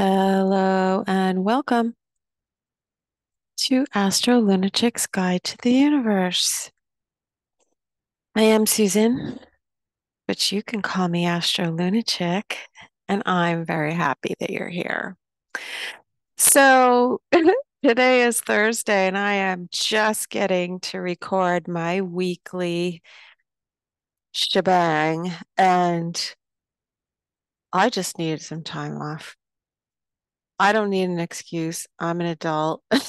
Hello and welcome to Astro Lunatic's Guide to the Universe. I am Susan, but you can call me Astro Lunatic, and I'm very happy that you're here. So, today is Thursday, and I am just getting to record my weekly shebang, and I just needed some time off. I don't need an excuse. I'm an adult. I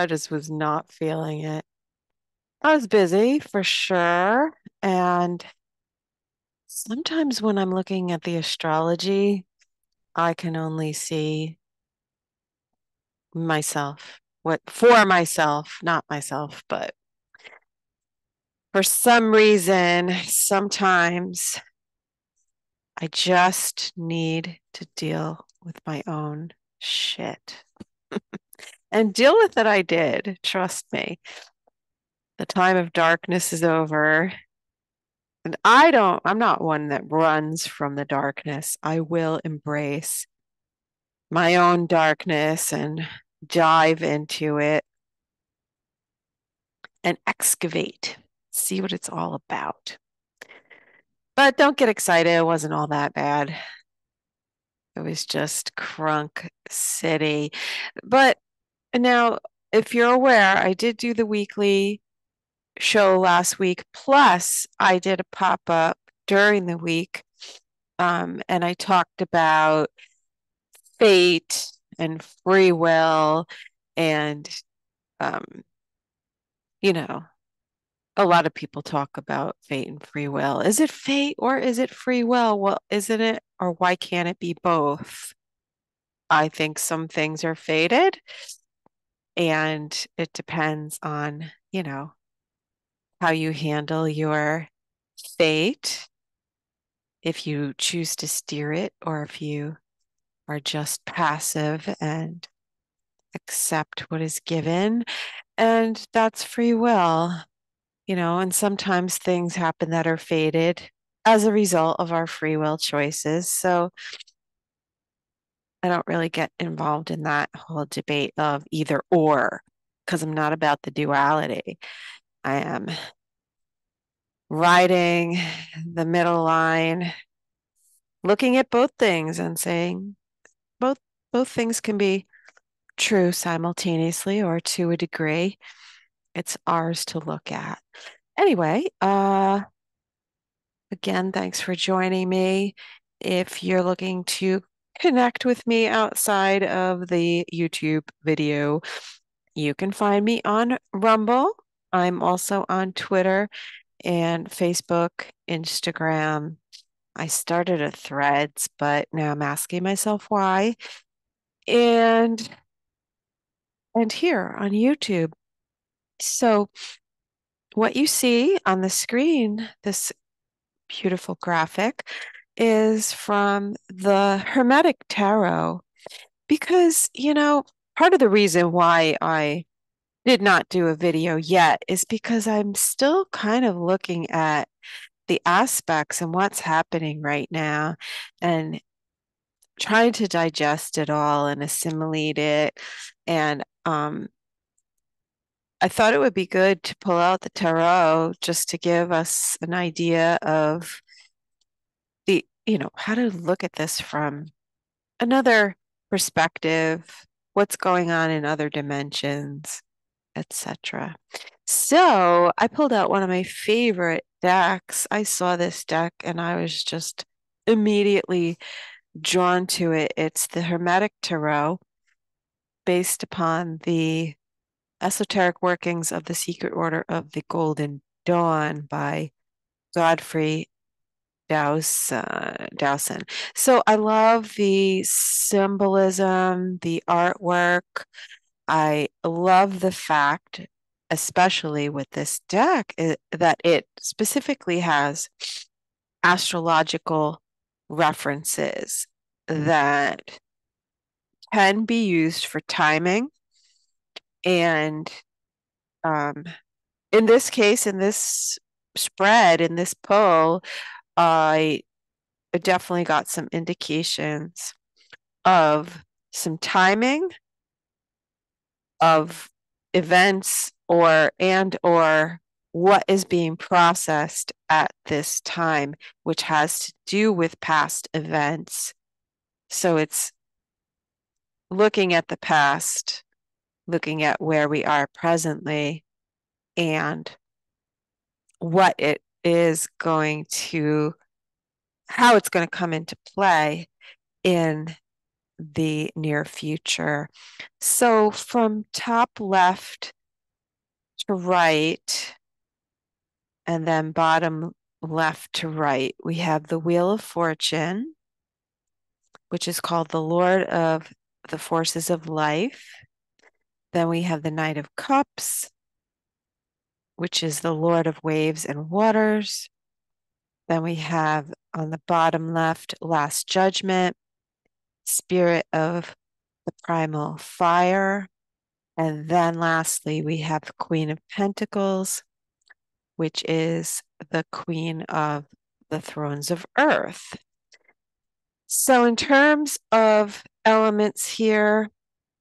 just was not feeling it. I was busy for sure. And sometimes when I'm looking at the astrology, I can only see myself, what for myself, not myself, but for some reason, sometimes I just need to deal with my own shit. And deal with it I did, trust me. The time of darkness is over. And I'm not one that runs from the darkness. I will embrace my own darkness and dive into it and excavate, see what it's all about. But don't get excited. It wasn't all that bad. It was just Crunk City. But now, if you're aware, I did do the weekly show last week. Plus, I did a pop up during the week. And I talked about fate and free will and um, you know, a lot of people talk about fate and free will. Is it fate or is it free will? Well, isn't it? Or why can't it be both? I think some things are fated and it depends on, how you handle your fate, if you choose to steer it or if you are just passive and accept what is given. And that's free will. And sometimes things happen that are fated as a result of our free will choices. So I don't really get involved in that whole debate of either or, because I'm not about the duality. I am riding the middle line, looking at both things and saying both both things can be true simultaneously or to a degree. It's ours to look at. Anyway, again, thanks for joining me. If you're looking to connect with me outside of the YouTube video, you can find me on Rumble. I'm also on Twitter and Facebook, Instagram. I started a Threads, but now I'm asking myself why. And here on YouTube. So what you see on the screen, this beautiful graphic, is from the Hermetic Tarot. Because, part of the reason why I did not do a video yet is because I'm still kind of looking at the aspects and what's happening right now and trying to digest it all and assimilate it. And I thought it would be good to pull out the tarot just to give us an idea of how to look at this from another perspective, what's going on in other dimensions, etc. So I pulled out one of my favorite decks. I saw this deck and I was just immediately drawn to it. It's the Hermetic Tarot, based upon the esoteric workings of the Secret Order of the Golden Dawn by Godfrey Dowson. So I love the symbolism, the artwork. I love the fact, especially with this deck, that it specifically has astrological references that can be used for timing. And um, in this case, in this spread, in this pull, I definitely got some indications of some timing of events or what is being processed at this time, which has to do with past events. So it's looking at the past, looking at where we are presently, and what it is going to, how it's going to come into play in the near future. So from top left to right, and then bottom left to right, we have the Wheel of Fortune, which is called the Lord of the Forces of Life. Then we have the Knight of Cups, which is the Lord of Waves and Waters. Then we have on the bottom left, Last Judgment, Spirit of the Primal Fire. And then lastly, we have the Queen of Pentacles, which is the Queen of the Thrones of Earth. So in terms of elements here,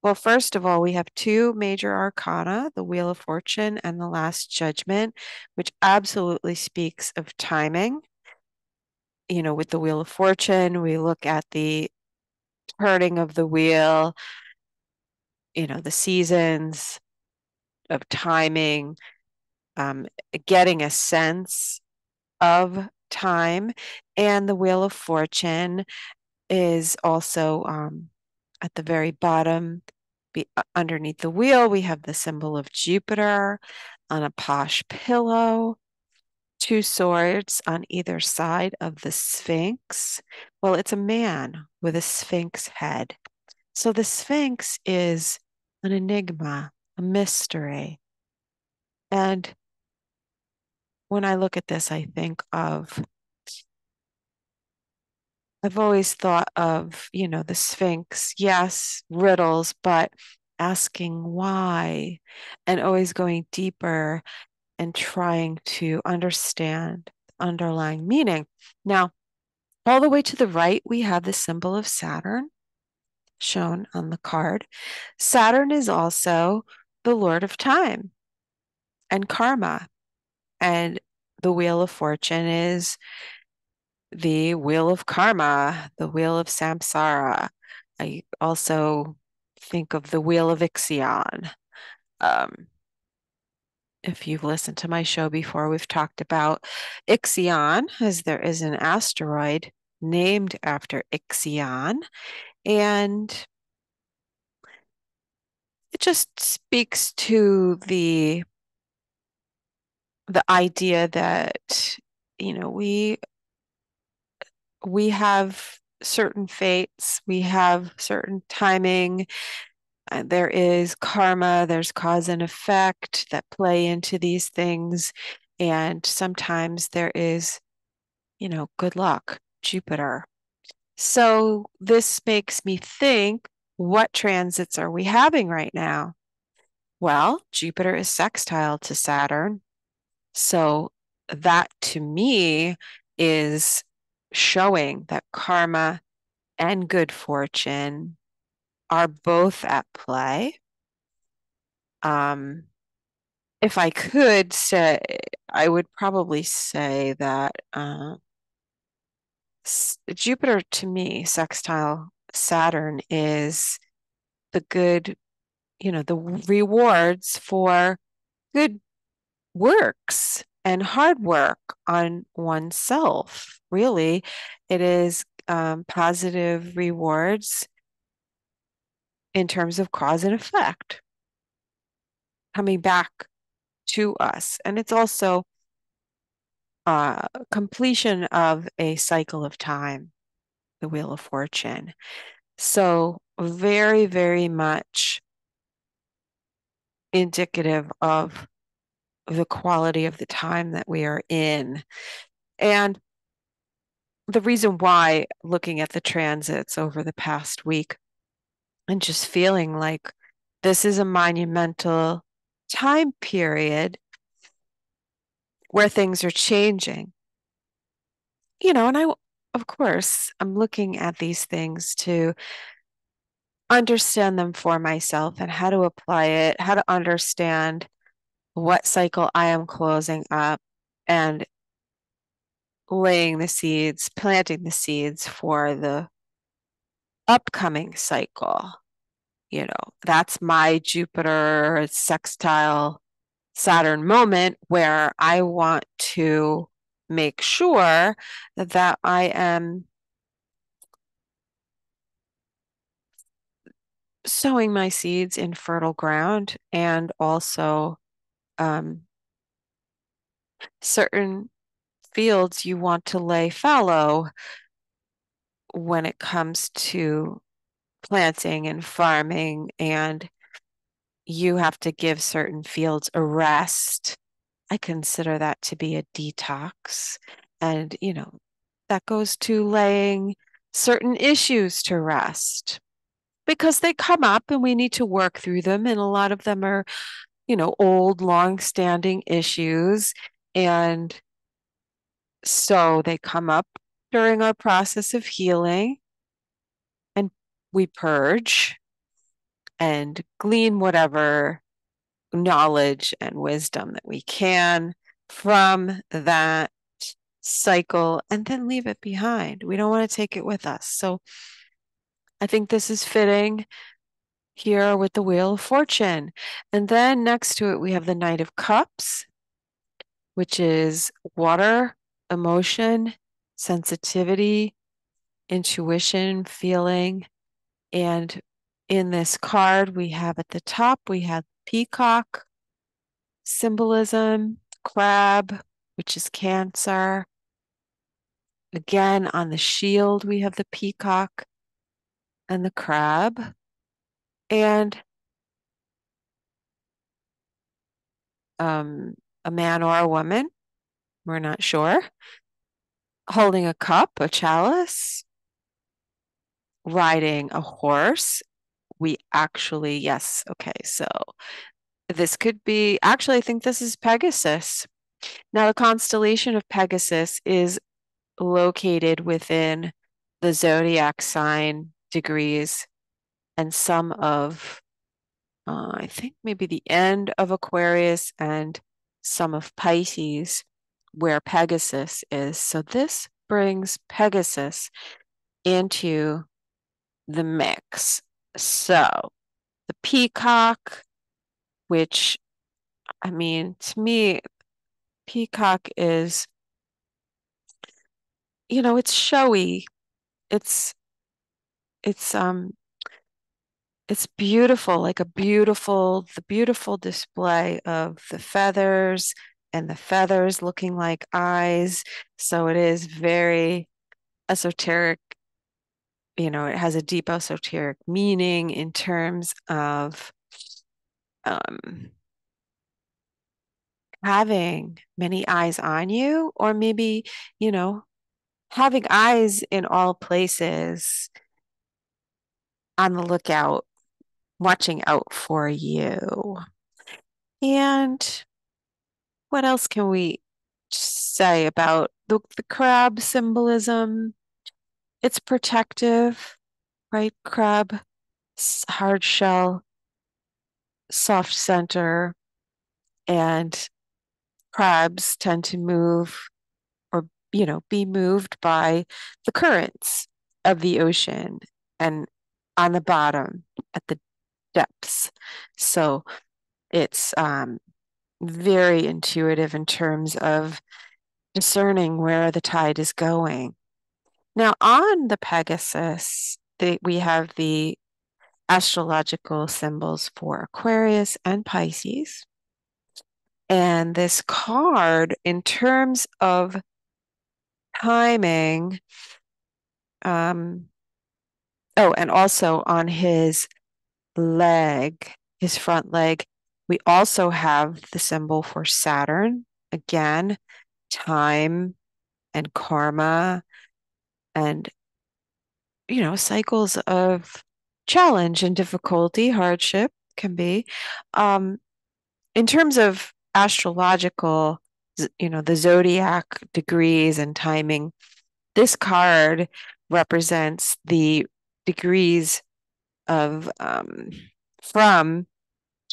well, first of all, we have two major arcana, the Wheel of Fortune and the Last Judgment, which absolutely speaks of timing. You know, with the Wheel of Fortune, we look at the turning of the wheel, you know, the seasons of timing, getting a sense of time. And the Wheel of Fortune is also at the very bottom, underneath the wheel, we have the symbol of Jupiter on a posh pillow, two swords on either side of the Sphinx. Well, it's a man with a Sphinx head. So the Sphinx is an enigma, a mystery. And when I look at this, I think of, I've always thought of, you know, the Sphinx, yes, riddles, but asking why and always going deeper and trying to understand the underlying meaning. Now, all the way to the right, we have the symbol of Saturn shown on the card. Saturn is also the Lord of Time and karma, and the Wheel of Fortune is the Wheel of Karma, the Wheel of Samsara. I also think of the Wheel of Ixion. Um, if you've listened to my show before, we've talked about Ixion, as there is an asteroid named after Ixion, and it just speaks to the idea that, you know, we have certain fates, we have certain timing. There is karma, there's cause and effect that play into these things. And sometimes there is, you know, good luck, Jupiter. So this makes me think, what transits are we having right now? Well, Jupiter is sextile to Saturn. So that to me is showing that karma and good fortune are both at play. If I could say, I would probably say that Jupiter to me, sextile Saturn, is the good, you know, the rewards for good works and hard work on oneself. Really, it is positive rewards in terms of cause and effect coming back to us. And it's also completion of a cycle of time, the Wheel of Fortune. So very, very much indicative of the quality of the time that we are in. And the reason why, looking at the transits over the past week and just feeling like this is a monumental time period where things are changing. You know, and of course, I'm looking at these things to understand them for myself and how to apply it, how to understand what cycle I am closing up and laying the seeds, planting the seeds for the upcoming cycle. You know, that's my Jupiter sextile Saturn moment where I want to make sure that I am sowing my seeds in fertile ground and also um, certain fields you want to lay fallow when it comes to planting and farming, and you have to give certain fields a rest. I consider that to be a detox. And, you know, that goes to laying certain issues to rest because they come up and we need to work through them. And a lot of them are, you know, old, long-standing issues. And so they come up during our process of healing and we purge and glean whatever knowledge and wisdom that we can from that cycle and then leave it behind. We don't want to take it with us. So I think this is fitting here with the Wheel of Fortune. And then next to it, we have the Knight of Cups, which is water, emotion, sensitivity, intuition, feeling. And in this card, we have at the top, we have peacock, symbolism, crab, which is Cancer. Again, on the shield, we have the peacock and the crab. And a man or a woman, we're not sure, holding a cup, a chalice, riding a horse. We actually, yes, okay, so this could be, actually, I think this is Pegasus. Now, the constellation of Pegasus is located within the zodiac sign degrees and some of, I think maybe the end of Aquarius and some of Pisces, where Pegasus is. So this brings Pegasus into the mix. So the peacock, which, I mean, to me, peacock is, you know, it's showy. It's it's um it's beautiful, like the beautiful display of the feathers and the feathers looking like eyes. So it is very esoteric, you know, it has a deep esoteric meaning in terms of um, having many eyes on you, or maybe, you know, having eyes in all places on the lookout, watching out for you. And what else can we say about the crab symbolism? It's protective, right? Crab, hard shell, soft center, and crabs tend to move or, you know, be moved by the currents of the ocean and on the bottom at the depths. So it's very intuitive in terms of discerning where the tide is going. Now, on the Pegasus, we have the astrological symbols for Aquarius and Pisces. And this card, in terms of timing, oh, and also on his leg, his front leg, we also have the symbol for Saturn. Again, time and karma and, you know, cycles of challenge and difficulty, hardship can be. In terms of astrological, you know, the zodiac degrees and timing, This card represents the degrees of from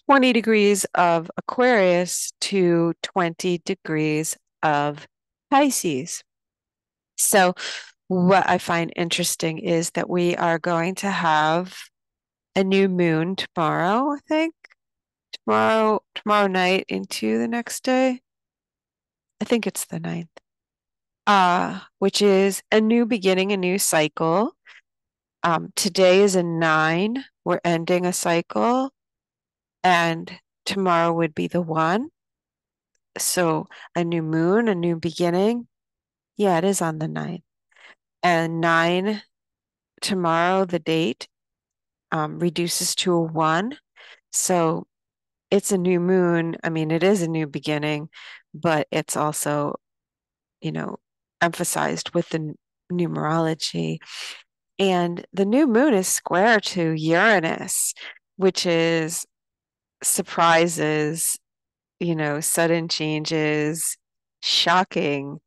20 degrees of Aquarius to 20 degrees of Pisces. So what I find interesting is that we are going to have a new moon tomorrow, I think. Tomorrow night into the next day. I think it's the 9th. Which is a new beginning, a new cycle. Today is a 9. We're ending a cycle, and tomorrow would be the 1. So a new moon, a new beginning. Yeah, it is on the 9th. And 9 tomorrow, the date, reduces to a 1. So it's a new moon. I mean, it is a new beginning, but it's also, emphasized with the numerology. And the new moon is square to Uranus, which is surprises, sudden changes, shocking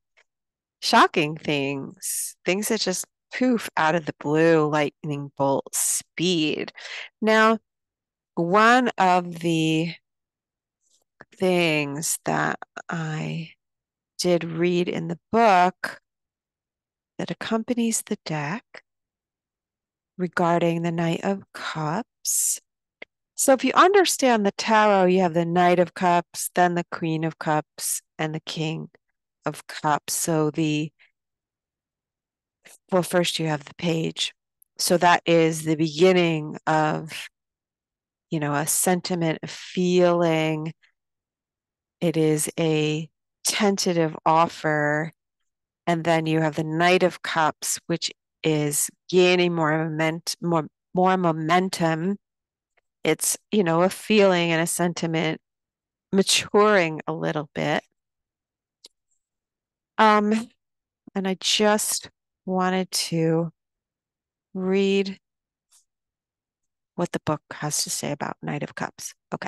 things that just poof out of the blue, lightning bolt speed. Now, one of the things that I did read in the book that accompanies the deck regarding the Knight of Cups. So if you understand the tarot, you have the Knight of Cups, then the Queen of Cups, and the King of Cups. So first you have the page. So that is the beginning of, a sentiment, a feeling. It is a tentative offer. And then you have the Knight of Cups, which is gaining more momentum. It's, a feeling and a sentiment maturing a little bit. And I just wanted to read what the book has to say about Knight of Cups. Okay.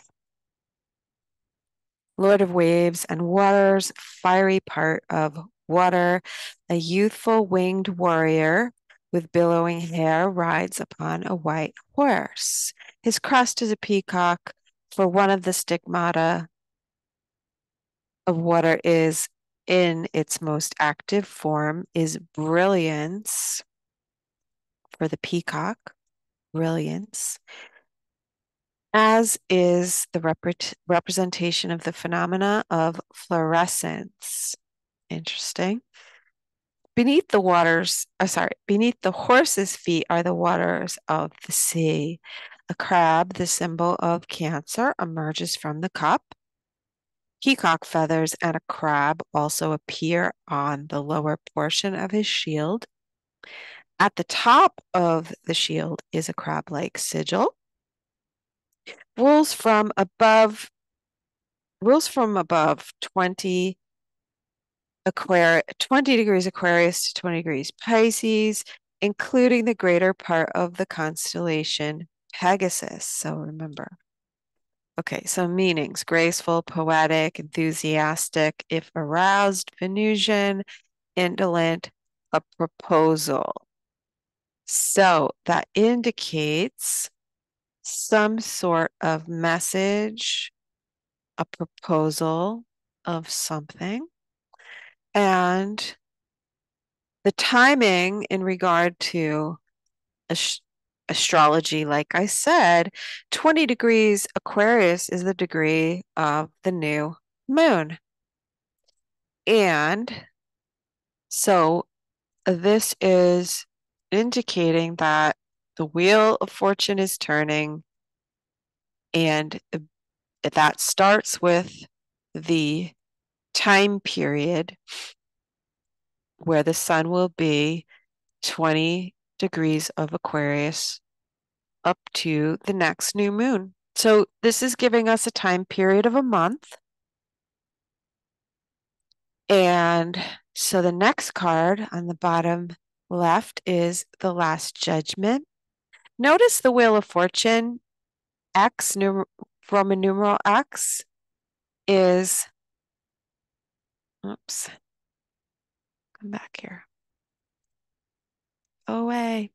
Lord of waves and waters, fiery part of water, a youthful winged warrior with billowing hair rides upon a white horse. His crest is a peacock, for one of the stigmata of water is in its most active form is brilliance for the peacock, brilliance, as is the representation of the phenomena of fluorescence. Interesting. Beneath the horse's feet are the waters of the sea. A crab, the symbol of Cancer, emerges from the cup. Peacock feathers and a crab also appear on the lower portion of his shield. At the top of the shield is a crab-like sigil. Rules from above 20 degrees Aquarius to 20 degrees Pisces, including the greater part of the constellation Pegasus. So remember. Okay, so meanings: graceful, poetic, enthusiastic, if aroused, Venusian, indolent, a proposal. So that indicates some sort of message, a proposal of something. And the timing in regard to astrology, like I said, 20 degrees Aquarius is the degree of the new moon. And so this is indicating that the wheel of fortune is turning, and that starts with the time period where the sun will be 20 degrees of Aquarius up to the next new moon. So this is giving us a time period of a month. And so the next card on the bottom left is the Last Judgment. Notice the Wheel of Fortune, Roman numeral X is, oops, come back here. away.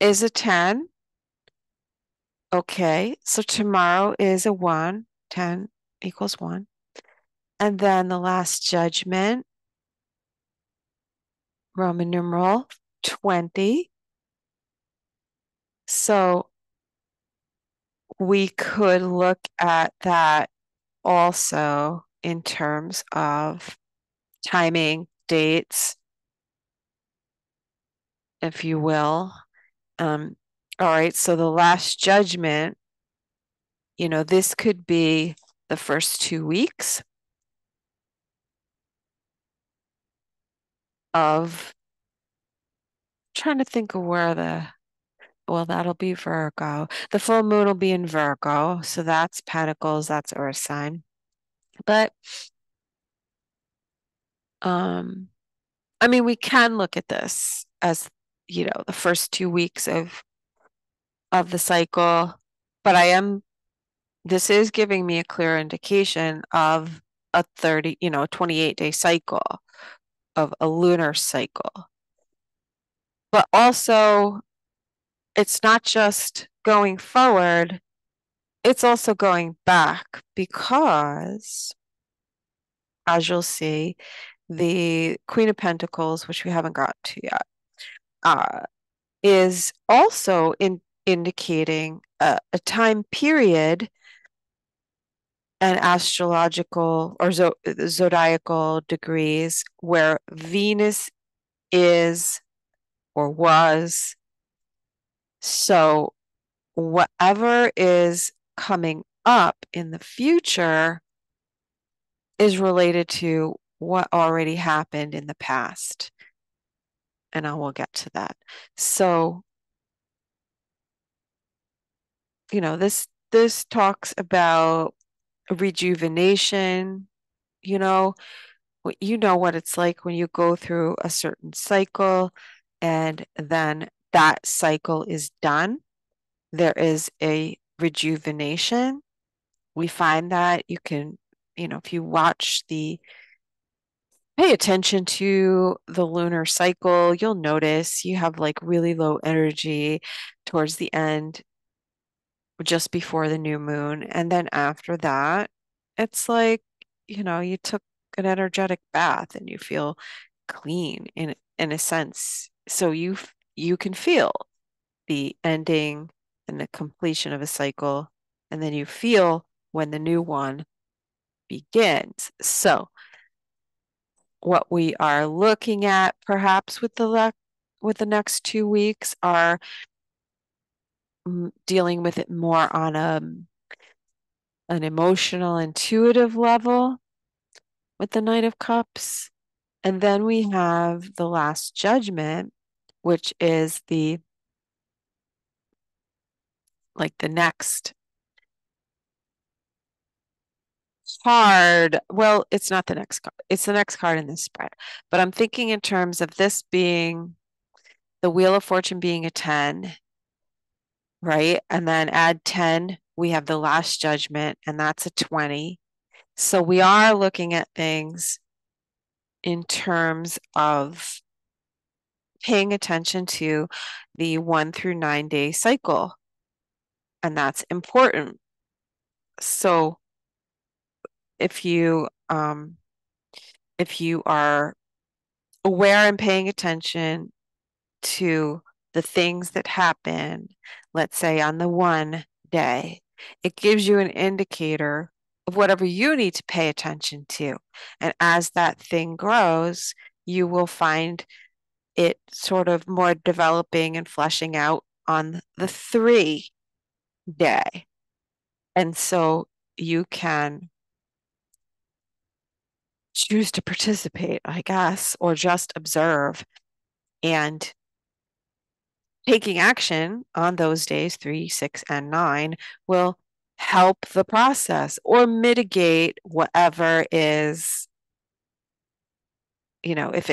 Is a 10. Okay, so tomorrow is a 1. 10 equals 1. And then the last judgment, Roman numeral 20. So we could look at that also in terms of timing, dates, if you will. All right, so the last judgment, this could be the first 2 weeks of trying to think of where well, that'll be Virgo. The full moon will be in Virgo, so that's Pentacles, that's Earth sign. But I mean, we can look at this as, the first 2 weeks of the cycle, but this is giving me a clear indication of a 28-day cycle of a lunar cycle. But also, it's not just going forward, it's also going back because, as you'll see, the Queen of Pentacles, which we haven't got to yet, is also indicating a time period and astrological or zodiacal degrees where Venus is or was. So whatever is coming up in the future is related to what already happened in the past. And I will get to that. So, this talks about rejuvenation, you know, what it's like when you go through a certain cycle and then that cycle is done. There is a rejuvenation. We find that you can, if you pay attention to the lunar cycle, you'll notice you have like really low energy towards the end, just before the new moon. And then after that, it's like, you took an energetic bath and you feel clean in a sense. So you can feel the ending and the completion of a cycle, and then you feel when the new one begins. So what we are looking at perhaps with the next 2 weeks are dealing with it more on an emotional, intuitive level with the Knight of Cups. And then we have the Last Judgment, which is the next card. Well, it's not the next card. It's the next card in this spread. But I'm thinking in terms of this being the Wheel of Fortune being a 10, right? And then add 10, we have the Last Judgment, and that's a 20. So we are looking at things in terms of paying attention to the 1 through 9-day cycle, and that's important. So if you are aware and paying attention to the things that happen, let's say on the 1 day, it gives you an indicator of whatever you need to pay attention to. And as that thing grows, you will find it sort of more developing and fleshing out on the 3 day. And so you can choose to participate, I guess, or just observe, and taking action on those days, 3, 6, and 9, will help the process or mitigate whatever is, if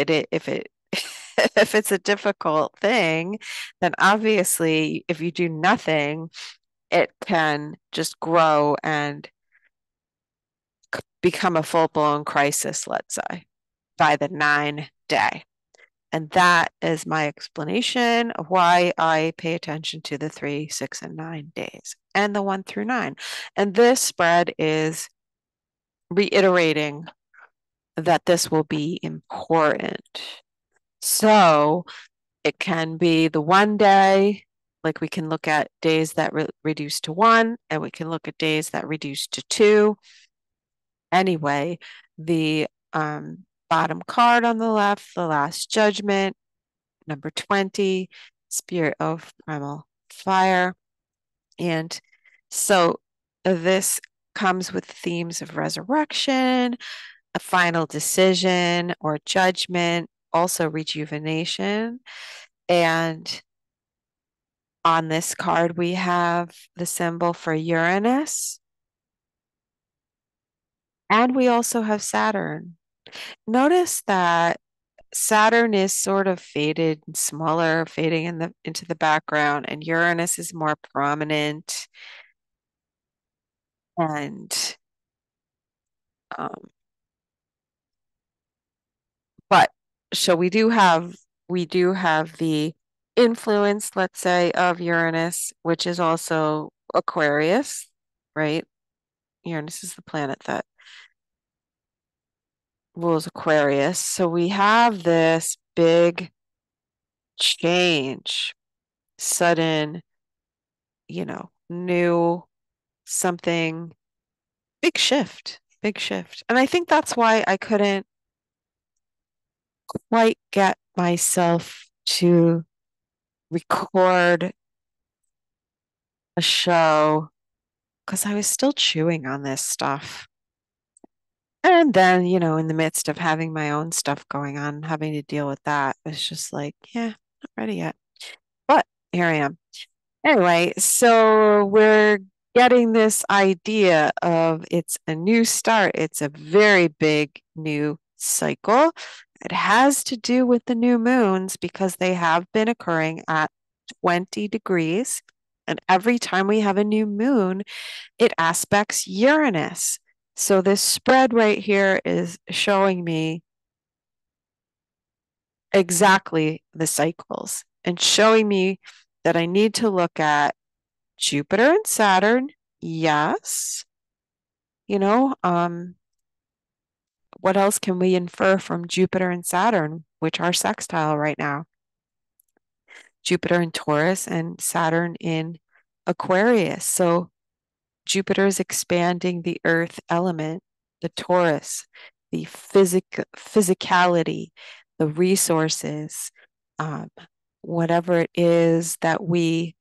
if it's a difficult thing, then obviously if you do nothing, it can just grow and become a full-blown crisis, let's say, by the 9 day. And that is my explanation of why I pay attention to the 3, 6, and 9 days and the 1 through 9. And this spread is reiterating that this will be important. So it can be the 1 day, like we can look at days that reduce to 1, and we can look at days that reduce to 2. Anyway, the bottom card on the left, the Last Judgment, number 20, Spirit of Primal Fire. And so this comes with themes of resurrection, a final decision or judgment, also rejuvenation. And on this card, we have the symbol for Uranus. And we also have Saturn. Notice that Saturn is sort of faded and smaller, fading into the background, and Uranus is more prominent. And um, but so we do have the influence, let's say, of Uranus, which is also Aquarius, right? Uranus is the planet that rules Aquarius. So we have this big change, sudden, new something, big shift, big shift. And I think that's why I couldn't quite get myself to record a show because I was still chewing on this stuff. And then, in the midst of having my own stuff going on, having to deal with that, it's just like, yeah, not ready yet. But here I am. Anyway, so we're getting this idea of it's a new start. It's a very big new cycle. It has to do with the new moons because they have been occurring at 20 degrees. And every time we have a new moon, it aspects Uranus. So this spread right here is showing me exactly the cycles and showing me that I need to look at Jupiter and Saturn. Yes. What else can we infer from Jupiter and Saturn, which are sextile right now? Jupiter in Taurus and Saturn in Aquarius. So Jupiter is expanding the earth element, the Taurus, the physicality, the resources, whatever it is that we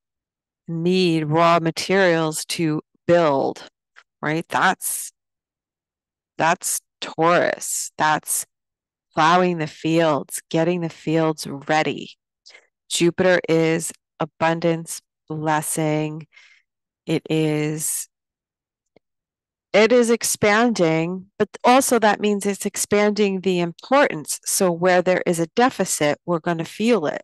need, raw materials to build, right? That's Taurus. That's plowing the fields, getting the fields ready. Jupiter is abundance, blessing. It is expanding, but also that means it's expanding the importance. So where there is a deficit, we're going to feel it.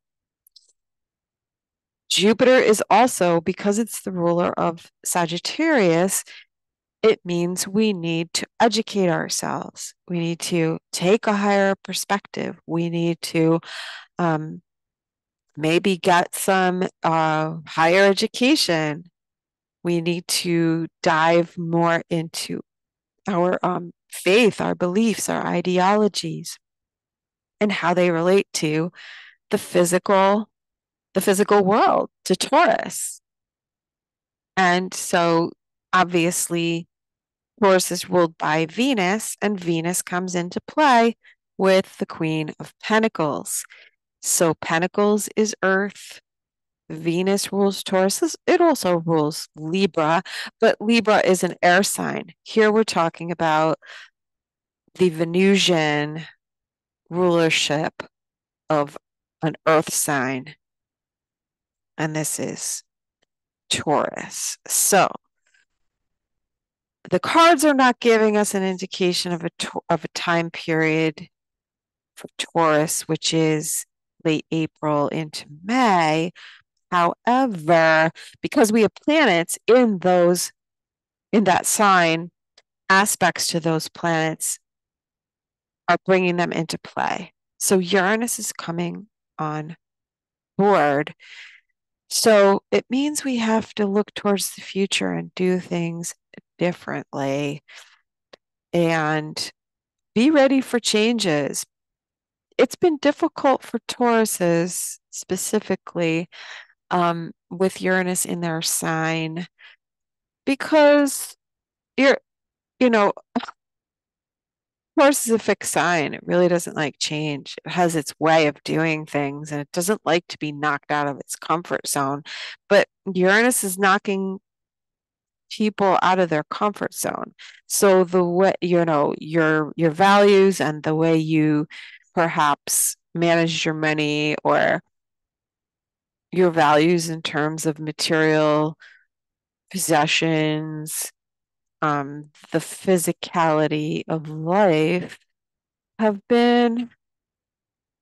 Jupiter is also, because it's the ruler of Sagittarius, it means we need to educate ourselves. We need to take a higher perspective. We need to maybe get some higher education. We need to dive more into our faith, our beliefs, our ideologies, and how they relate to the physical world, to Taurus. And so obviously Taurus is ruled by Venus, and Venus comes into play with the Queen of Pentacles. So Pentacles is Earth. Venus rules Taurus. It also rules Libra, but Libra is an air sign. Here we're talking about the Venusian rulership of an earth sign. And this is Taurus. So the cards are not giving us an indication of a time period for Taurus, which is late April into May. However, because we have planets in that sign, aspects to those planets are bringing them into play. So Uranus is coming on board. So it means we have to look towards the future and do things differently and be ready for changes. It's been difficult for Tauruses specifically with Uranus in their sign because you're, you know, Taurus is a fixed sign. It really doesn't like change. It has its way of doing things and it doesn't like to be knocked out of its comfort zone. But Uranus is knocking people out of their comfort zone. So the way, your values and the way you perhaps manage your money or your values in terms of material possessions, the physicality of life have been,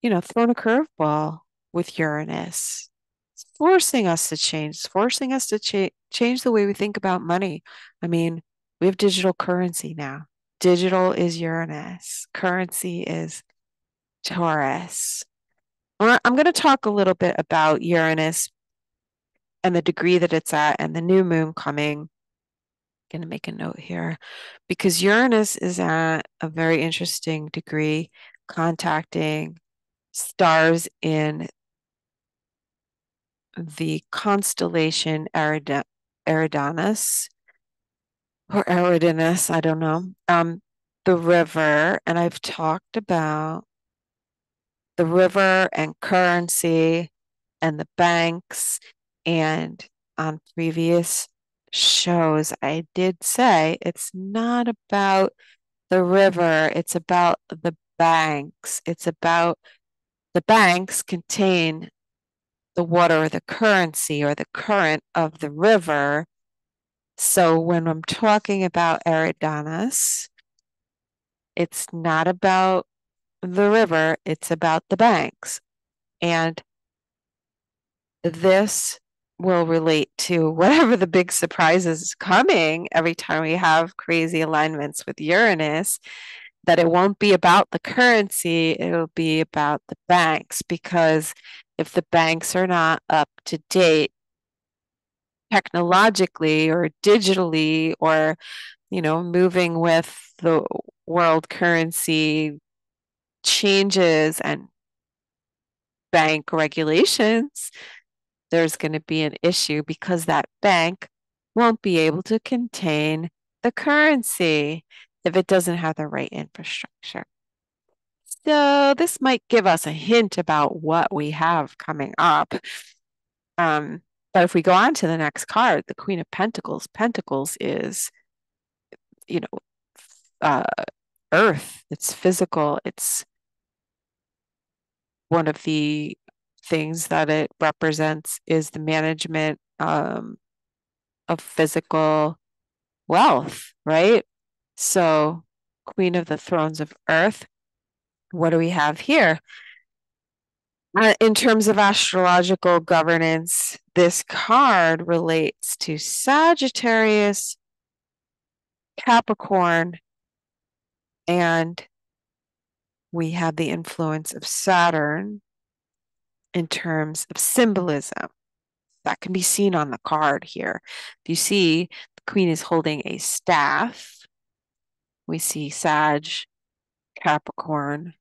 thrown a curveball with Uranus. It's forcing us to change, it's forcing us to change the way we think about money. I mean, we have digital currency now. Digital is Uranus, currency is Taurus. I'm going to talk a little bit about Uranus and the degree that it's at and the new moon coming. Going to make a note here because Uranus is at a very interesting degree, contacting stars in the constellation Eridanus or Eridanus, I don't know. The river, and I've talked about the river and currency and the banks, and on previous shows, I did say it's not about the river, it's about the banks. It's about the banks contain the water or the currency or the current of the river. So when I'm talking about Eridanus, it's not about the river, it's about the banks. And this will relate to whatever the big surprise is coming every time we have crazy alignments with Uranus, that it won't be about the currency, it'll be about the banks. Because if the banks are not up to date technologically or digitally or, moving with the world currency changes and bank regulations, there's going to be an issue because that bank won't be able to contain the currency if it doesn't have the right infrastructure. So this might give us a hint about what we have coming up. But if we go on to the next card, the Queen of Pentacles, Pentacles is, you know, uh, earth, it's physical, it's one of the things that it represents is the management of physical wealth, right? So, Queen of the Thrones of Earth, what do we have here? In terms of astrological governance, this card relates to Sagittarius, Capricorn, and we have the influence of Saturn in terms of symbolism. That can be seen on the card here. If you see, the Queen is holding a staff. We see Sag, Capricorn,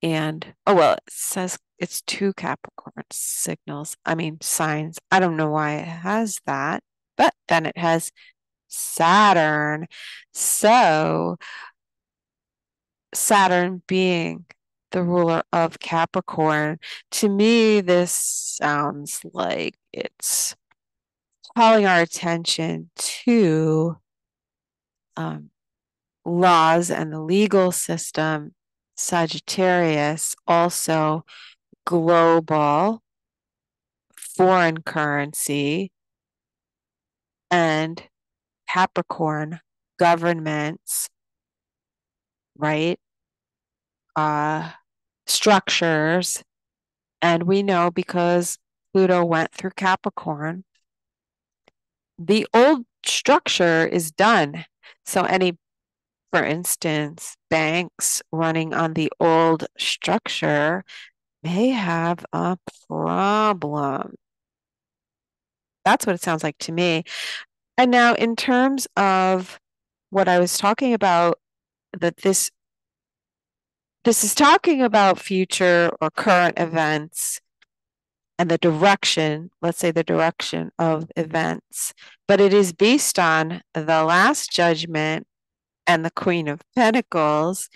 and it says it's two Capricorn signs. I don't know why it has that, but then it has Saturn. So Saturn being the ruler of Capricorn, to me, this sounds like it's calling our attention to laws and the legal system. Sagittarius, also global foreign currency, and Capricorn, governments, right? Structures. And we know because Pluto went through Capricorn, the old structure is done. So any For instance, banks running on the old structure may have a problem. That's what it sounds like to me. And now in terms of what I was talking about, that this is talking about future or current events and the direction, let's say the direction of events, but it is based on the last judgment and the Queen of Pentacles,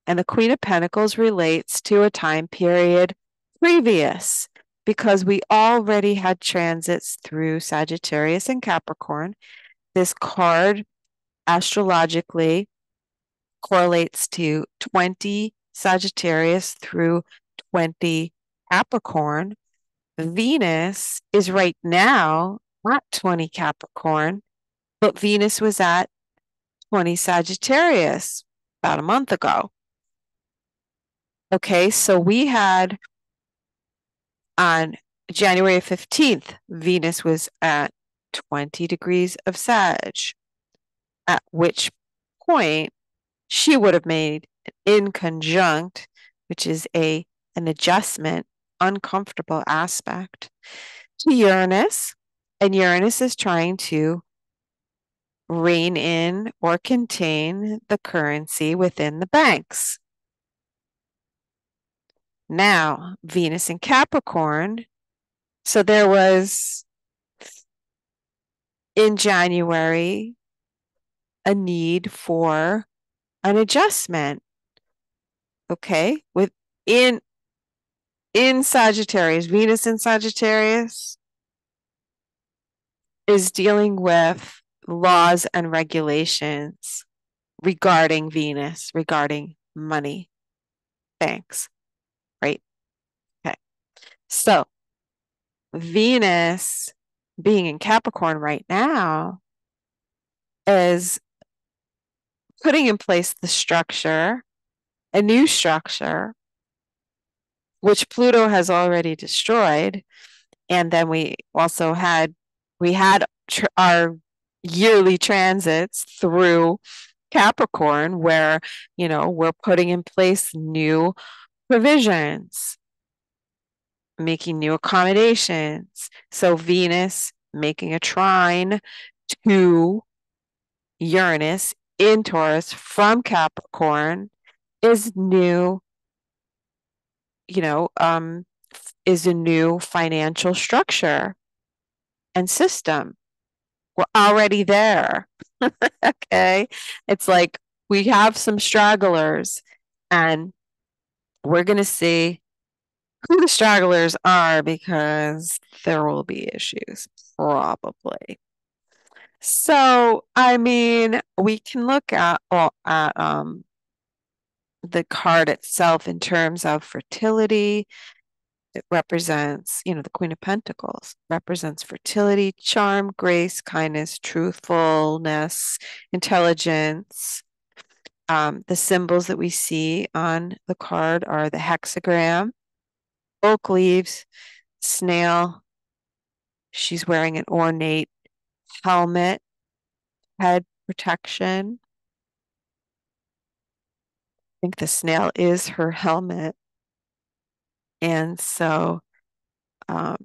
and the Queen of Pentacles relates to a time period previous because we already had transits through Sagittarius and Capricorn. This card astrologically correlates to 20 Sagittarius through 20 Capricorn. Venus is right now at 20 Capricorn, but Venus was at 20 Sagittarius about a month ago. Okay, so we had on January 15th, Venus was at 20 degrees of Sag, at which point she would have made in conjunct, which is an adjustment, uncomfortable aspect to Uranus, and Uranus is trying to rein in or contain the currency within the banks. Now, Venus in Capricorn, so there was in January a need for an adjustment. Okay, within Sagittarius, Venus in Sagittarius is dealing with laws and regulations regarding Venus, regarding money, banks, right? Okay. So Venus being in Capricorn right now is putting in place the structure, a new structure, which Pluto has already destroyed. And then we had our yearly transits through Capricorn where, we're putting in place new provisions, making new accommodations. So Venus making a trine to Uranus in Taurus from Capricorn is new, is a new financial structure and system. We're already there. Okay. It's like we have some stragglers and we're going to see who the stragglers are because there will be issues, probably. So, I mean, we can look at the card itself in terms of fertility. It represents, the Queen of Pentacles represents fertility, charm, grace, kindness, truthfulness, intelligence. The symbols that we see on the card are the hexagram, oak leaves, snail. She's wearing an ornate helmet, head protection. I think the snail is her helmet. And so, the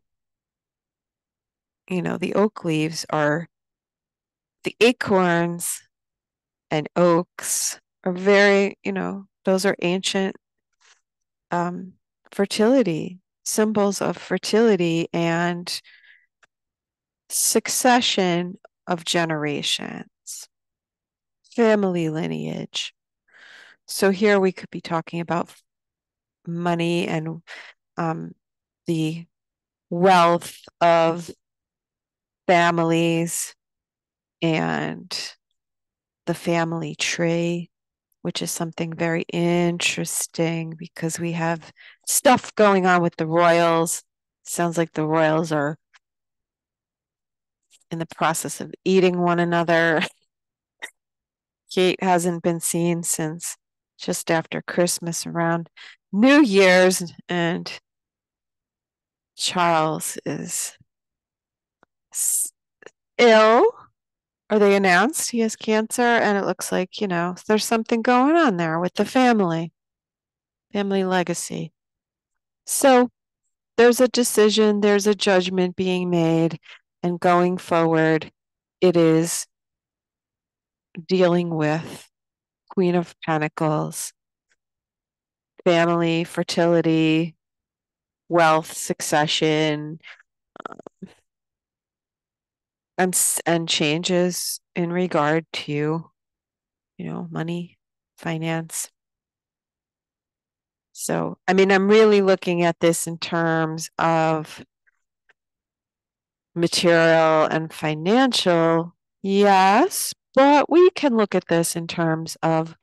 oak leaves are the acorns and oaks are very, those are ancient fertility, symbols of fertility and succession of generations, family lineage. So here we could be talking about money and the wealth of families and the family tree, which is something very interesting because we have stuff going on with the royals. Sounds like the royals are in the process of eating one another. Kate hasn't been seen since just after Christmas around New Year's, and Charles is ill or they announced he has cancer, and it looks like, there's something going on there with the family legacy. So there's a decision, there's a judgment being made, and going forward, it is dealing with Queen of Pentacles, family, fertility, wealth, succession, and changes in regard to, money, finance. So, I mean, I'm really looking at this in terms of material and financial, yes, but we can look at this in terms of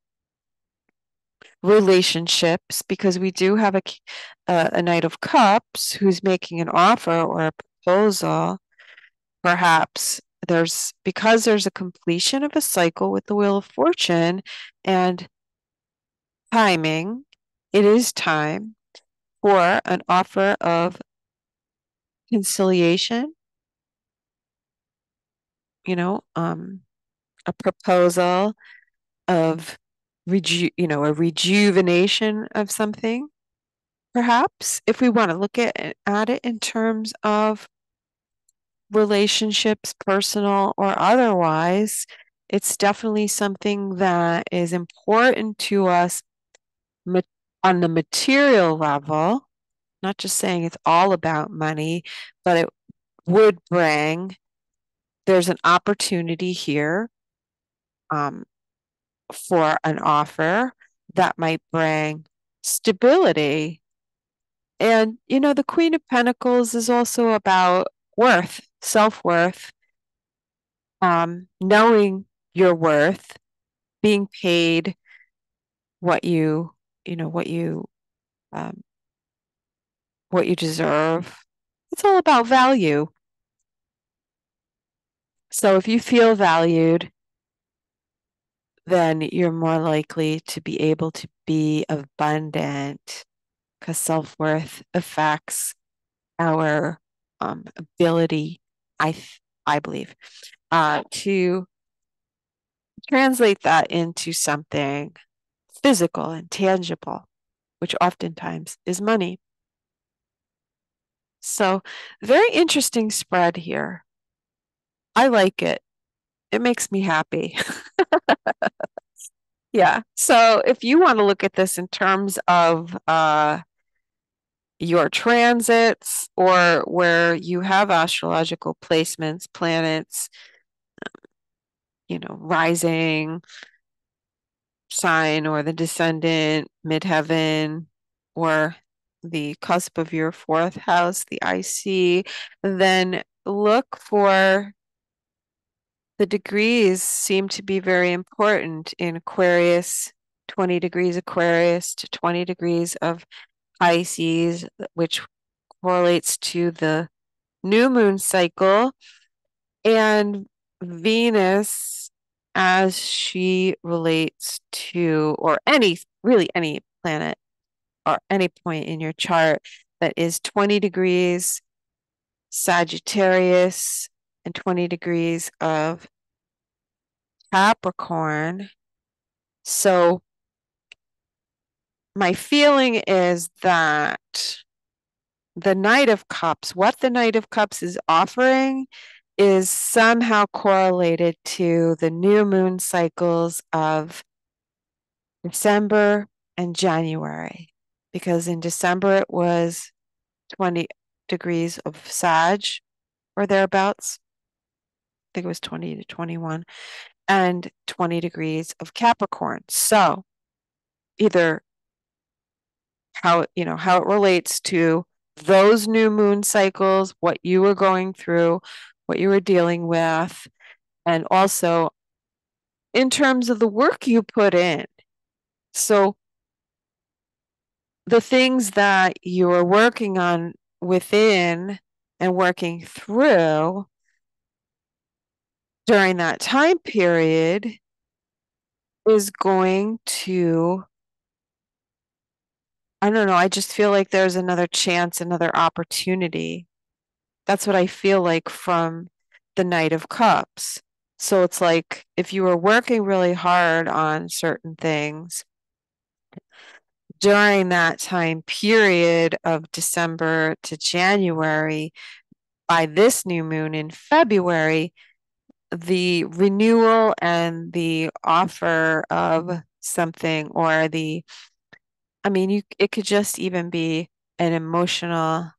relationships, because we do have a Knight of Cups who's making an offer or a proposal. Perhaps because there's a completion of a cycle with the Wheel of Fortune and timing, it is time for an offer of conciliation, a proposal of a rejuvenation of something. Perhaps if we want to look at it in terms of relationships, personal or otherwise, it's definitely something that is important to us on the material level. Not just saying it's all about money, but it would there's an opportunity here for an offer that might bring stability. And, the Queen of Pentacles is also about worth, self-worth, knowing your worth, being paid what you, what you, what you deserve. It's all about value. So if you feel valued, then you're more likely to be able to be abundant, because self-worth affects our ability, I believe, to translate that into something physical and tangible, which oftentimes is money. So, very interesting spread here. I like it. It makes me happy. Yeah. So, if you want to look at this in terms of your transits, or where you have astrological placements, planets, rising sign or the descendant, midheaven, or the cusp of your fourth house, the IC, then look for the degrees seem to be very important in Aquarius, 20 degrees Aquarius to 20 degrees of Pisces, which correlates to the new moon cycle, and Venus as she relates to, or really any planet or any point in your chart that is 20 degrees Sagittarius and 20 degrees of Capricorn. So my feeling is that the Knight of Cups, what the Knight of Cups is offering, is somehow correlated to the new moon cycles of December and January, because in December it was 20 degrees of Sag or thereabouts. I think it was 20 to 21, and 20 degrees of Capricorn. So either how it relates to those new moon cycles, what you were going through, what you were dealing with, and also in terms of the work you put in. So the things that you are working on within and working through during that time period is going to, I don't know, I just feel like there's another chance, another opportunity. That's what I feel like from the Knight of Cups. So it's like if you were working really hard on certain things during that time period of December to January, by this new moon in February, the renewal and the offer of something, or it could just even be an emotional,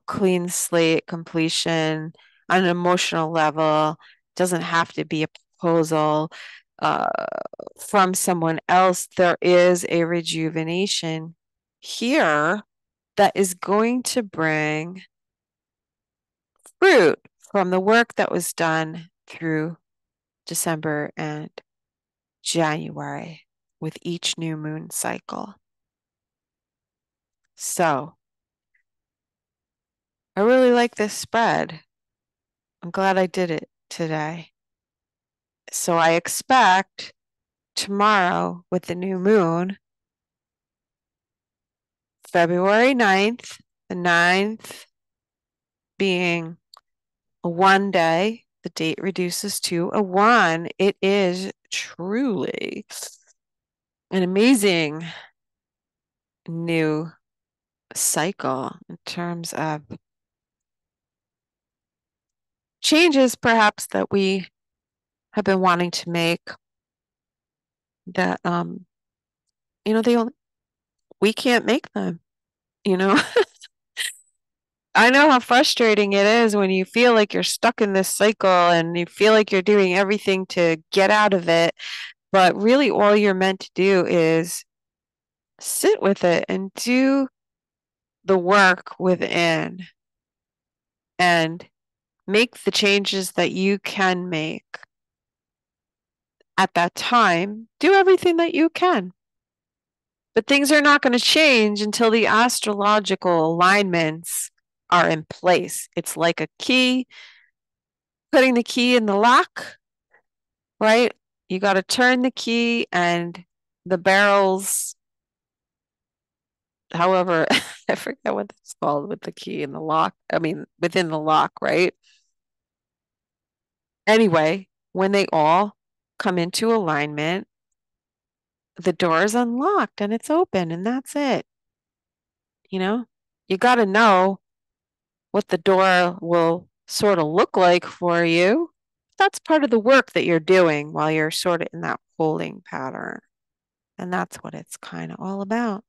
clean slate completion on an emotional level. Doesn't have to be a proposal uh, from someone else. There is a rejuvenation here that is going to bring fruit from the work that was done through December and January with each new moon cycle. So I really like this spread. I'm glad I did it today. So I expect tomorrow with the new moon, February 9th, the 9th being a 1 day, the date reduces to a 1. It is truly an amazing new cycle in terms of changes perhaps that we have been wanting to make that they only we can't make them, you know. I know how frustrating it is when you feel like you're stuck in this cycle and you feel like you're doing everything to get out of it, but really all you're meant to do is sit with it and do the work within and make the changes that you can make at that time. Do everything that you can. But things are not going to change until the astrological alignments are in place. It's like a key, putting the key in the lock, right? You got to turn the key and the barrels, however, I forget what it's called with the key in the lock. Within the lock, right? Anyway, when they all come into alignment, the door is unlocked and it's open, and that's it. You got to know what the door will sort of look like for you. That's part of the work that you're doing while you're sort of in that holding pattern. And that's what it's kind of all about.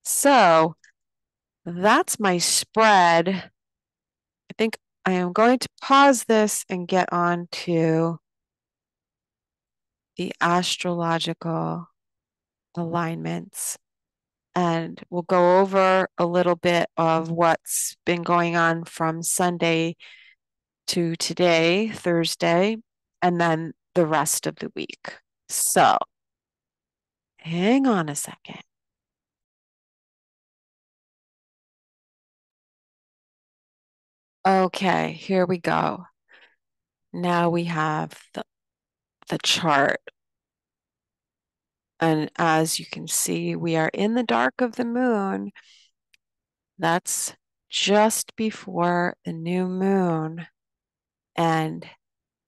So that's my spread. I think I am going to pause this and get on to the astrological alignments. And we'll go over a little bit of what's been going on from Sunday to today, Thursday, and then the rest of the week. So hang on a second. Okay, here we go. Now we have the chart. And as you can see, we are in the dark of the moon. That's just before the new moon. And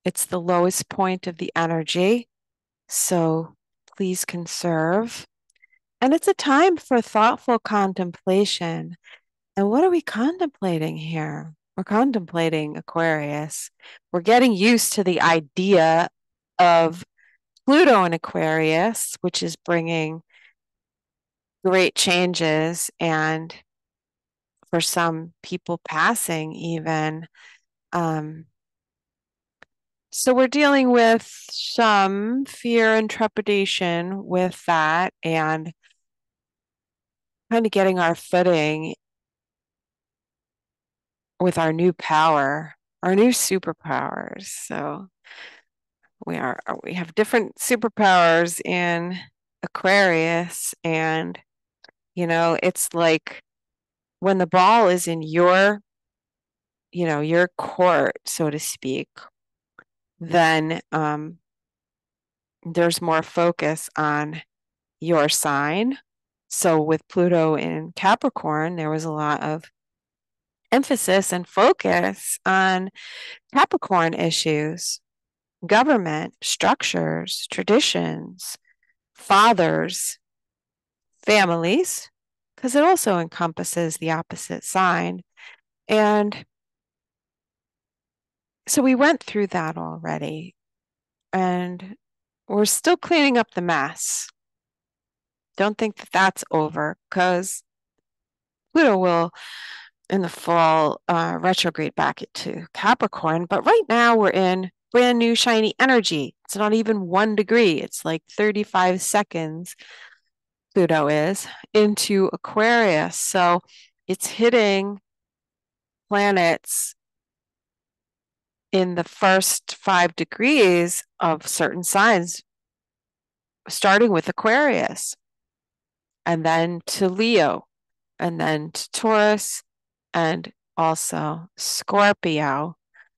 it's the lowest point of the energy. So please conserve. And it's a time for thoughtful contemplation. And what are we contemplating here? We're contemplating Aquarius. We're getting used to the idea of Pluto in Aquarius, which is bringing great changes, and for some people passing even. So we're dealing with some fear and trepidation with that, and kind of getting our footing with our new power, our new superpowers. So we have different superpowers in Aquarius, and it's like when the ball is in your court, so to speak, then there's more focus on your sign. So with Pluto in Capricorn, there was a lot of emphasis and focus on Capricorn issues, government, structures, traditions, fathers, families, because it also encompasses the opposite sign. And so we went through that already, and we're still cleaning up the mess. Don't think that that's over, because Pluto will, in the fall, retrograde back into Capricorn. But right now we're in brand new shiny energy. It's not even 1 degree. It's like 35 seconds, Pluto is, into Aquarius. So it's hitting planets in the first 5 degrees of certain signs, starting with Aquarius, and then to Leo, and then to Taurus, and also Scorpio.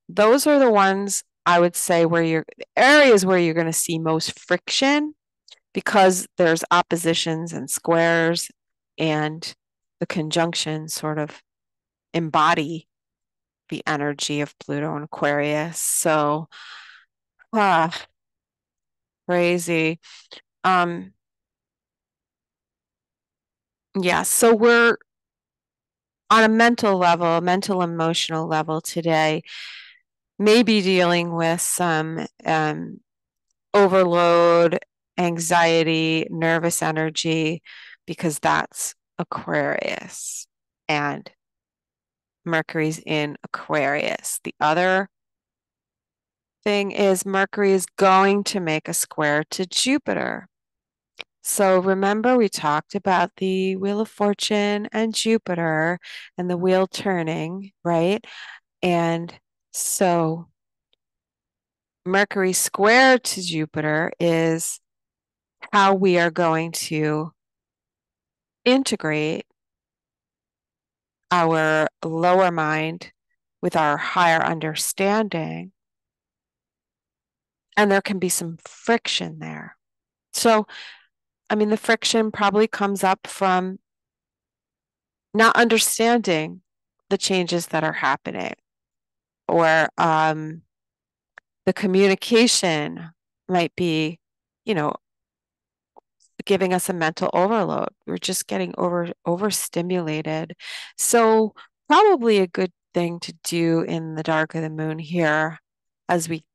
Those are the ones I would say where you're areas where you're going to see most friction, because there's oppositions and squares, and the conjunctions sort of embody the energy of Pluto and Aquarius. So, ah, crazy. Um, yeah, so we're on a mental level, a mental emotional level today, maybe dealing with some overload, anxiety, nervous energy, because that's Aquarius and Mercury's in Aquarius. The other thing is Mercury is going to make a square to Jupiter. So remember, we talked about the Wheel of Fortune and Jupiter and the wheel turning, right? And so Mercury square to Jupiter is how we are going to integrate our lower mind with our higher understanding. And there can be some friction there. So, I mean, the friction probably comes up from not understanding the changes that are happening, or the communication might be, you know, giving us a mental overload. We're just getting overstimulated. So probably a good thing to do in the dark of the moon here, as we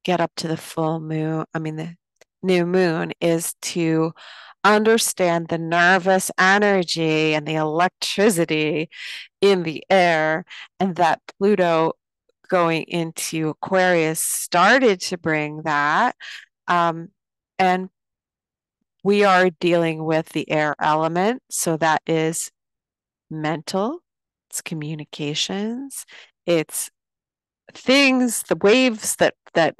get up to the full moon, I mean the new moon, is to understand the nervous energy and the electricity in the air, and that Pluto going into Aquarius started to bring that. And we are dealing with the air element, so that is mental, it's communications, it's things, the waves that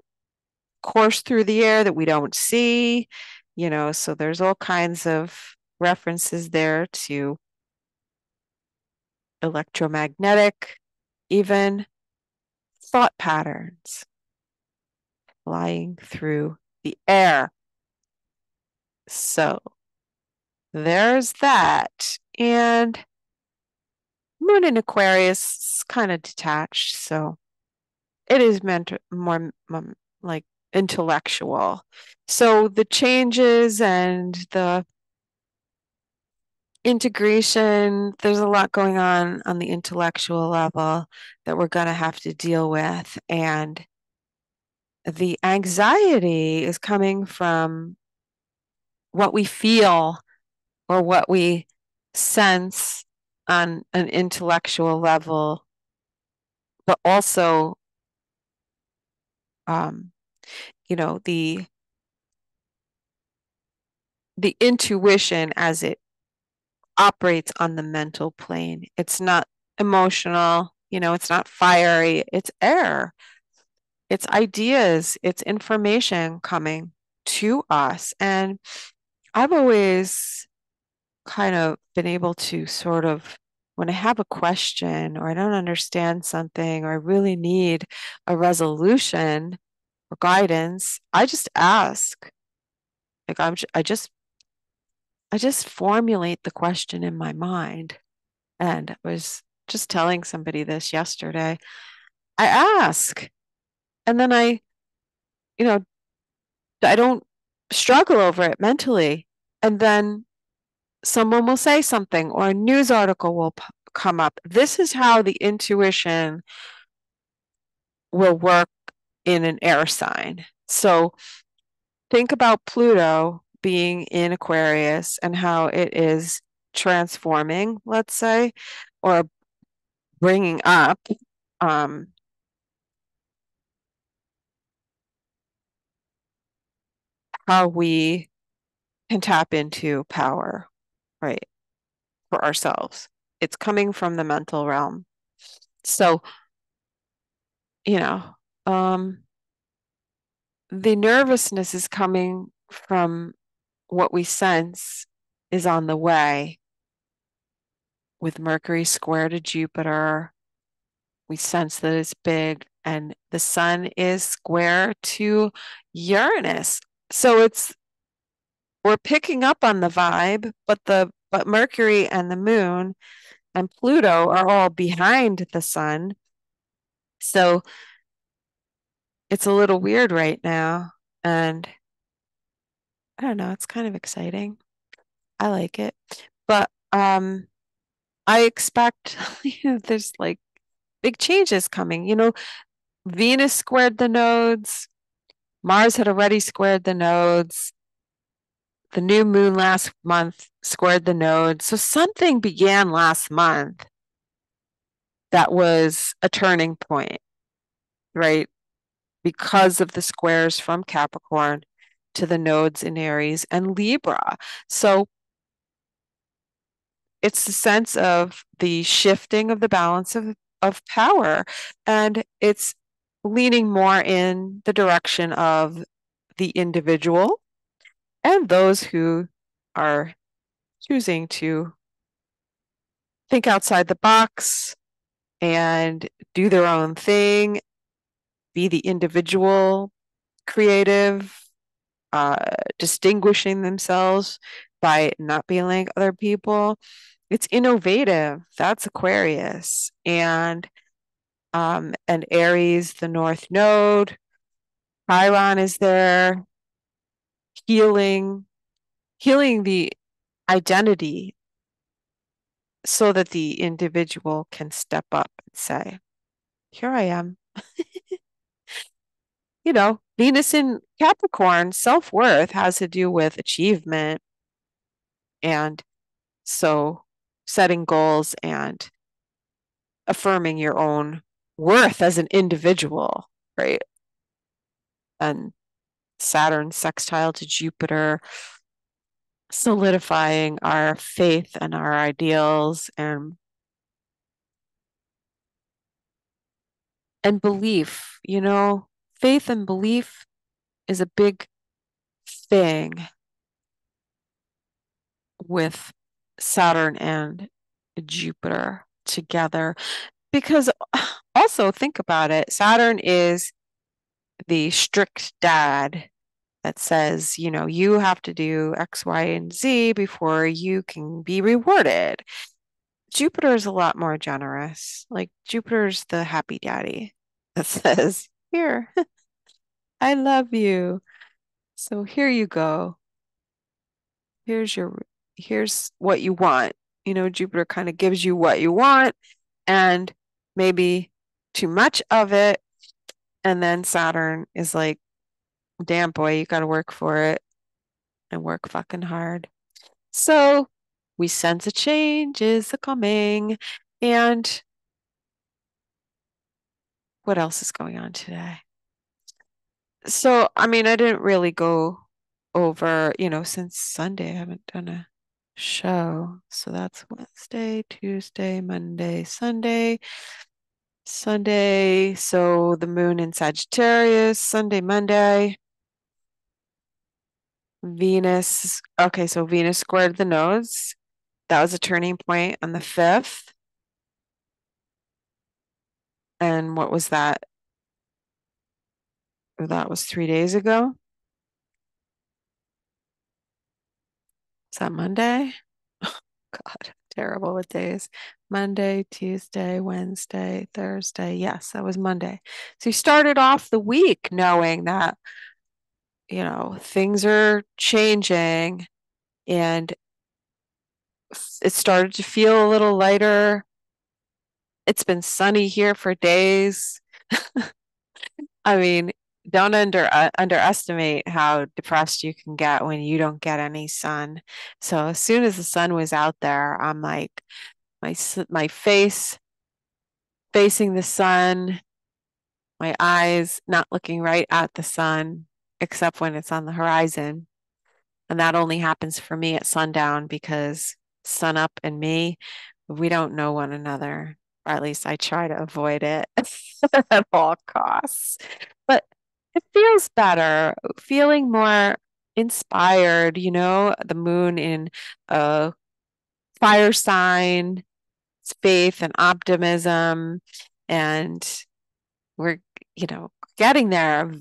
course through the air that we don't see, so there's all kinds of references there to electromagnetic, even thought patterns flying through the air. So there's that. And Moon in Aquarius is kind of detached, so it is meant more like intellectual. So the changes and the integration, there's a lot going on the intellectual level that we're going to have to deal with. And the anxiety is coming from what we feel or what we sense on an intellectual level, but also, um, the intuition as it operates on the mental plane. It's not emotional, it's not fiery, it's air, it's ideas, it's information coming to us. And I've always kind of been able to sort of, when I have a question or I don't understand something or I really need a resolution or guidance, I just ask. Like I just formulate the question in my mind. And I was just telling somebody this yesterday. I ask, and then you know, I don't struggle over it mentally. And then someone will say something or a news article will come up. This is how the intuition will work in an air sign. So think about Pluto being in Aquarius and how it is transforming, let's say, or bringing up how we can tap into power, right, for ourselves. It's coming from the mental realm. So, you know, the nervousness is coming from what we sense is on the way with Mercury square to Jupiter. We sense that it's big, and the sun is square to Uranus. So we're picking up on the vibe, but Mercury and the moon and Pluto are all behind the sun. So it's a little weird right now. And I don't know, it's kind of exciting. I like it. But I expect there's like big changes coming. Venus squared the nodes. Mars had already squared the nodes. The new moon last month squared the nodes. So something began last month that was a turning point, right? Because of the squares from Capricorn to the nodes in Aries and Libra. So it's the sense of the shifting of the balance of power, and it's leaning more in the direction of the individual and those who are choosing to think outside the box and do their own thing, be the individual creative, uh, distinguishing themselves by not being like other people. It's innovative. That's Aquarius. And Aries, the North Node. Chiron is there, healing the identity so that the individual can step up and say, here I am. Venus in Capricorn, self-worth has to do with achievement. And so setting goals and affirming your own worth as an individual, right? And Saturn sextile to Jupiter, solidifying our faith and our ideals and belief. Faith and belief is a big thing with Saturn and Jupiter together. Because also think about it, Saturn is the strict dad that says, you have to do X, Y, and Z before you can be rewarded. Jupiter is a lot more generous. Like Jupiter's the happy daddy that says, here, I love you. So here you go. Here's what you want. Jupiter kind of gives you what you want and maybe too much of it. And then Saturn is like, damn boy, you got to work for it and work fucking hard. So we sense a change is coming. And what else is going on today? So, I mean, I didn't really go over, since Sunday, I haven't done a show. So that's Wednesday, Tuesday, Monday, Sunday. Sunday, so the moon in Sagittarius, Sunday, Monday. Venus, okay, so Venus squared the nodes. That was a turning point on the 5th. And what was that? That was 3 days ago. Is that Monday? God, terrible with days. Monday, Tuesday, Wednesday, Thursday. Yes, that was Monday. So you started off the week knowing that, things are changing and it started to feel a little lighter. It's been sunny here for days. I mean, don't underestimate how depressed you can get when you don't get any sun. So as soon as the sun was out there, I'm like, my face facing the sun, my eyes not looking right at the sun, except when it's on the horizon. And that only happens for me at sundown because sun up and me, we don't know one another, or at least I try to avoid it at all costs. But it feels better, feeling more inspired, the moon in a fire sign, it's faith and optimism, and we're, getting there.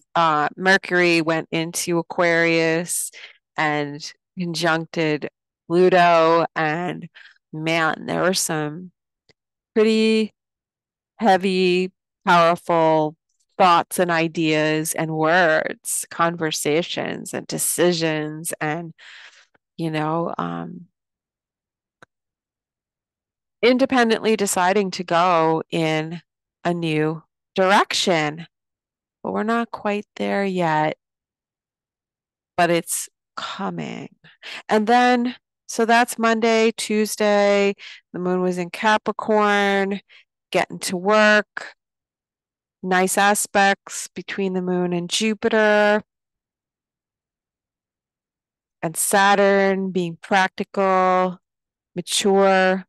Mercury went into Aquarius and conjuncted Pluto, and man, there were some pretty heavy, powerful thoughts and ideas and words, conversations and decisions, and you know, um, independently deciding to go in a new direction. But we're not quite there yet, but it's coming. And then, so that's Monday, Tuesday, the moon was in Capricorn, getting to work, nice aspects between the moon and Jupiter, and Saturn being practical, mature,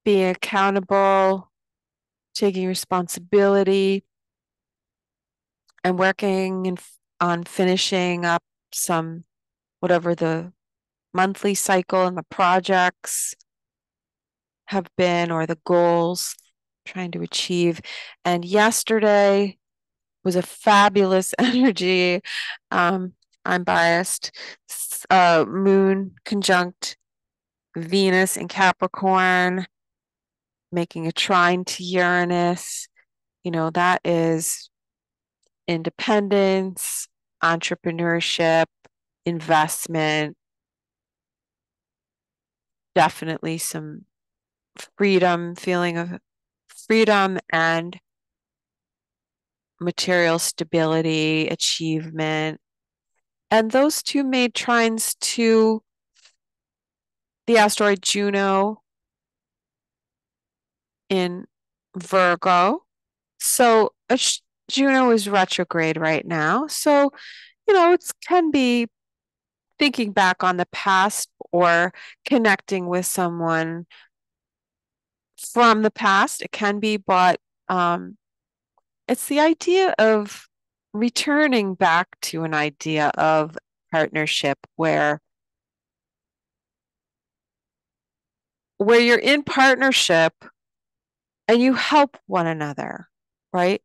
being accountable, taking responsibility, and working on finishing up some whatever the monthly cycle and the projects have been or the goals trying to achieve. And yesterday was a fabulous energy. I'm biased. Moon conjunct Venus in Capricorn, making a trine to Uranus. That is independence, entrepreneurship, investment, definitely some freedom, feeling of freedom and material stability, achievement. And those two made trines to the asteroid Juno in Virgo. So Juno is retrograde right now. So, it can be thinking back on the past or connecting with someone from the past. It can be, but it's the idea of returning back to an idea of partnership where you're in partnership and you help one another, right?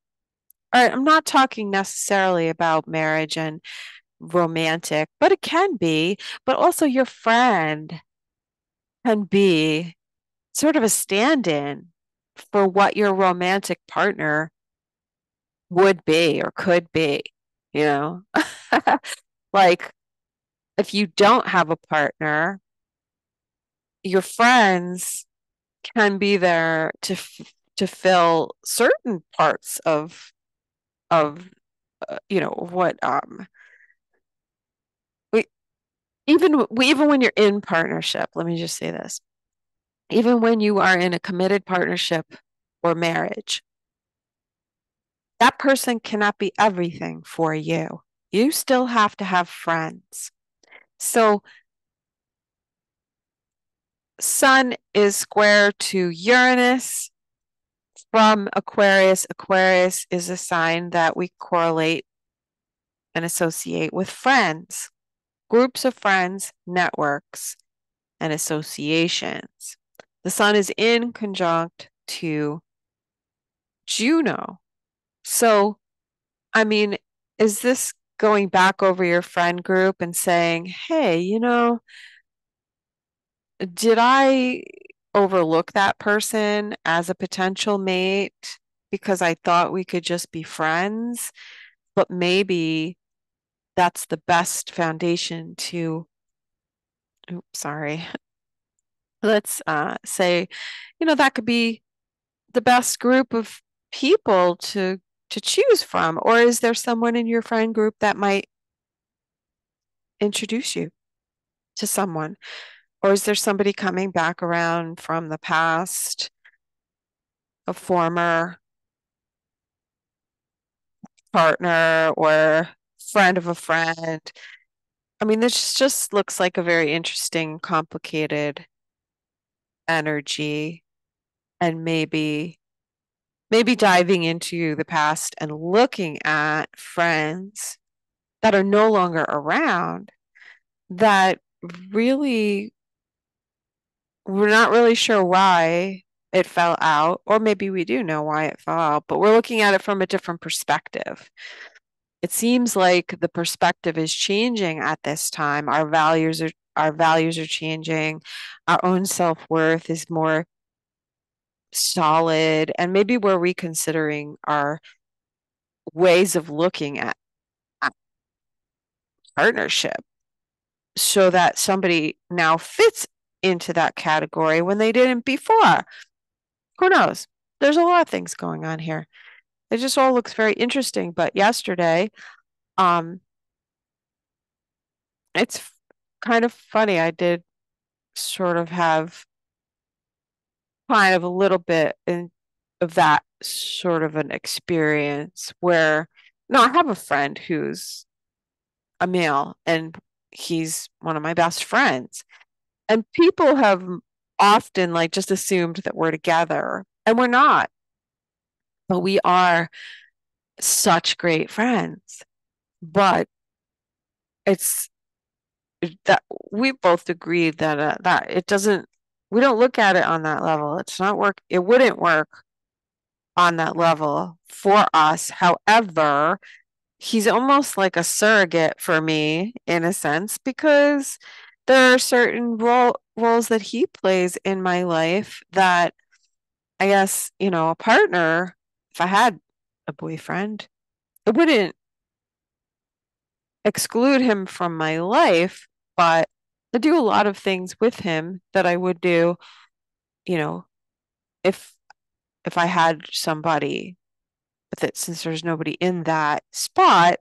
All right, I'm not talking necessarily about marriage and romantic, but it can be, but also your friend can be sort of a stand-in for what your romantic partner would be or could be, you know? Like if you don't have a partner, your friends can be there to fill certain parts of what we, even when you're in partnership, let me just say this. Even when you are in a committed partnership or marriage, that person cannot be everything for you. You still have to have friends. So Sun is square to Uranus from Aquarius. Aquarius is a sign that we correlate and associate with friends, groups of friends, networks, and associations. The Sun is in conjunct to Juno. So, I mean, is this going back over your friend group and saying, hey, did I overlook that person as a potential mate because I thought we could just be friends? But maybe that's the best foundation to, oops, sorry. Let's say, that could be the best group of people to choose from. Or is there someone in your friend group that might introduce you to someone? Or is there somebody coming back around from the past, a former partner or friend of a friend? I mean, this just looks like a very interesting, complicated energy, and maybe diving into the past and looking at friends that are no longer around that really we're not really sure why it fell out, or maybe we do know why it fell out, but we're looking at it from a different perspective. It seems like the perspective is changing at this time. Our values are changing. Our own self-worth is more solid, and maybe we're reconsidering our ways of looking at partnership so that somebody now fits into that category when they didn't before. Who knows? There's a lot of things going on here. It just all looks very interesting. But yesterday, um, it's kind of funny. I did sort of have kind of a little bit of that sort of an experience where, no, I have a friend who's a male and he's one of my best friends. And people have often like just assumed that we're together, and we're not, but we are such great friends. But it's that we both agreed that it doesn't, we don't look at it on that level. It's not work, it wouldn't work on that level for us. However, he's almost like a surrogate for me in a sense because there are certain roles that he plays in my life that I guess, a partner, if I had a boyfriend, it wouldn't exclude him from my life, but I do a lot of things with him that I would do, you know, if I had somebody with it, since there's nobody in that spot,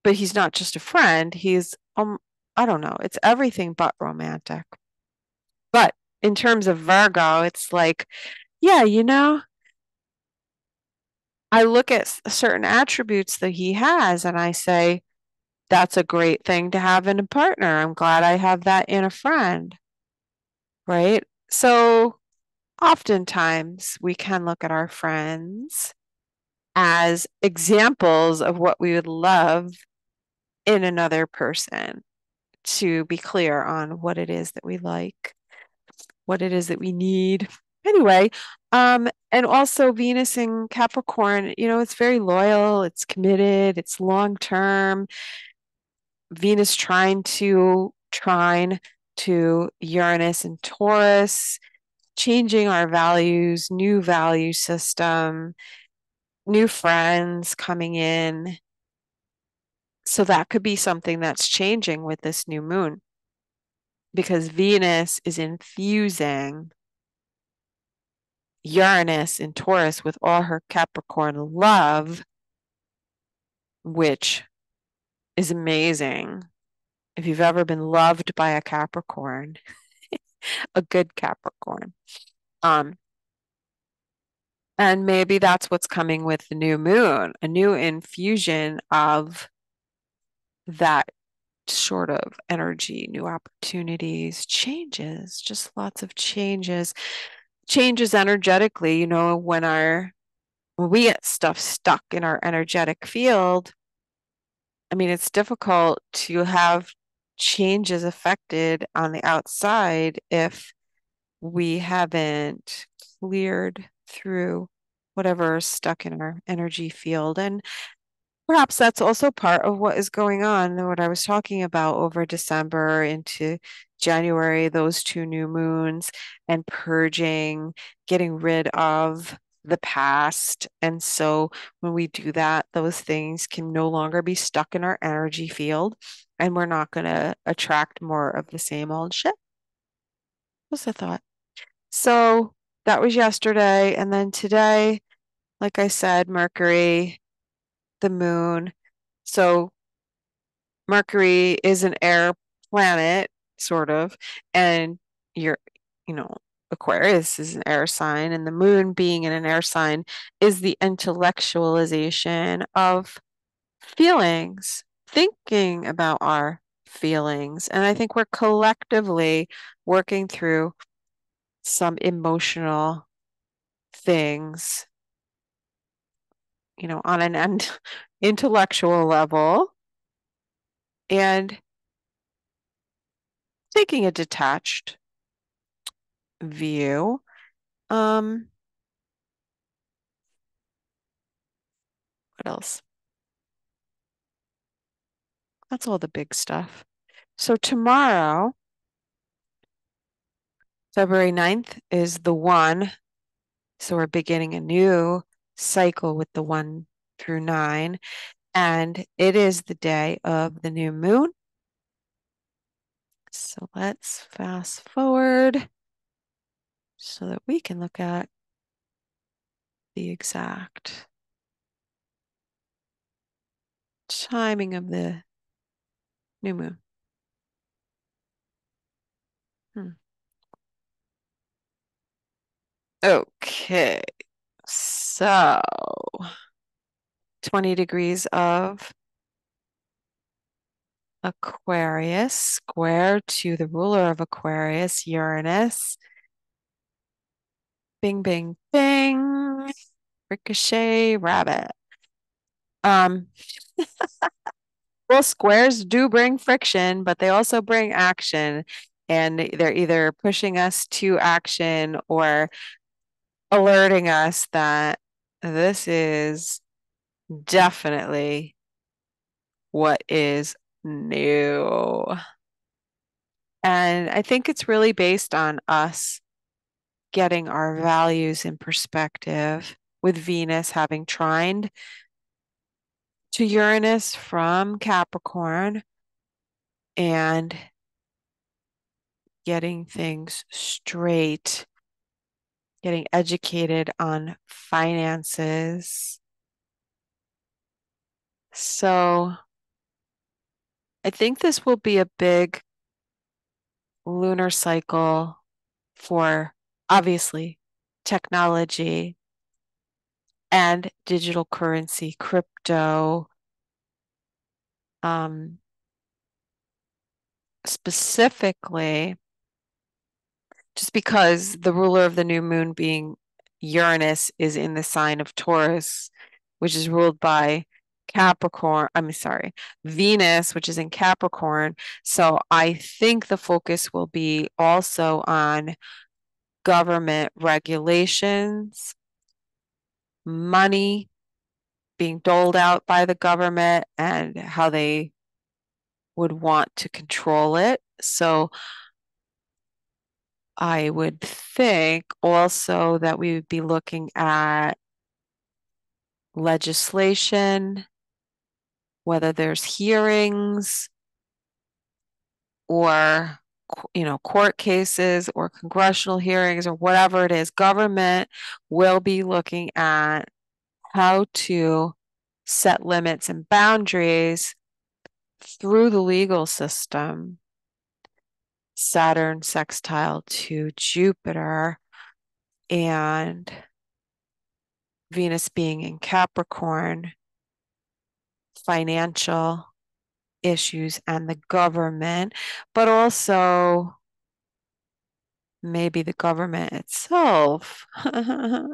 but he's not just a friend, he's I don't know, it's everything but romantic. But in terms of Virgo, it's like, yeah, I look at certain attributes that he has and I say, that's a great thing to have in a partner. I'm glad I have that in a friend, right? So oftentimes we can look at our friends as examples of what we would love in another person, to be clear on what it is that we like, what it is that we need. Anyway, and also Venus in Capricorn, it's very loyal, it's committed, it's long term. Venus trine to Uranus and Taurus, changing our values, new value system, new friends coming in. So that could be something that's changing with this new moon because Venus is infusing Uranus in Taurus with all her Capricorn love, which is amazing. If you've ever been loved by a Capricorn, a good Capricorn. Um, and maybe that's what's coming with the new moon, a new infusion of that sort of energy, new opportunities, changes, just lots of changes, changes energetically, when we get stuff stuck in our energetic field, I mean, it's difficult to have changes affected on the outside if we haven't cleared through whatever is stuck in our energy field. And perhaps that's also part of what is going on, what I was talking about over December into January, those two new moons, and purging, getting rid of the past. And so when we do that, those things can no longer be stuck in our energy field, and we're not going to attract more of the same old shit. What's the thought? So that was yesterday. And then today, like I said, Mercury, the moon. So Mercury is an air planet, sort of, and you're, you know, Aquarius is an air sign, and the moon being in an air sign is the intellectualization of feelings, thinking about our feelings. And I think we're collectively working through some emotional things, on an intellectual level, and taking a detached view. What else? That's all the big stuff. So tomorrow, February 9th, is the 1. So we're beginning a new cycle with the 1 through 9. And it is the day of the new moon. So let's fast forward so that we can look at the exact timing of the new moon. Okay, so 20 degrees of Aquarius square to the ruler of Aquarius, Uranus. Bing, bing, bing. Ricochet rabbit. Um, well, squares do bring friction, but they also bring action. And they're either pushing us to action or alerting us that this is definitely what is new. And I think it's really based on us getting our values in perspective, with Venus having trined to Uranus from Capricorn, and getting things straight, getting educated on finances. So I think this will be a big lunar cycle for, obviously, technology and digital currency, crypto, specifically, just because the ruler of the new moon being Uranus is in the sign of Taurus, which is ruled by Venus, which is in Capricorn. So I think the focus will be also on government regulations, money being doled out by the government, and how they would want to control it. So I would think also that we would be looking at legislation, whether there's hearings or court cases or congressional hearings or whatever it is. Government will be looking at how to set limits and boundaries through the legal system. Saturn sextile to Jupiter, and Venus being in Capricorn, financial issues and the government, but also maybe the government itself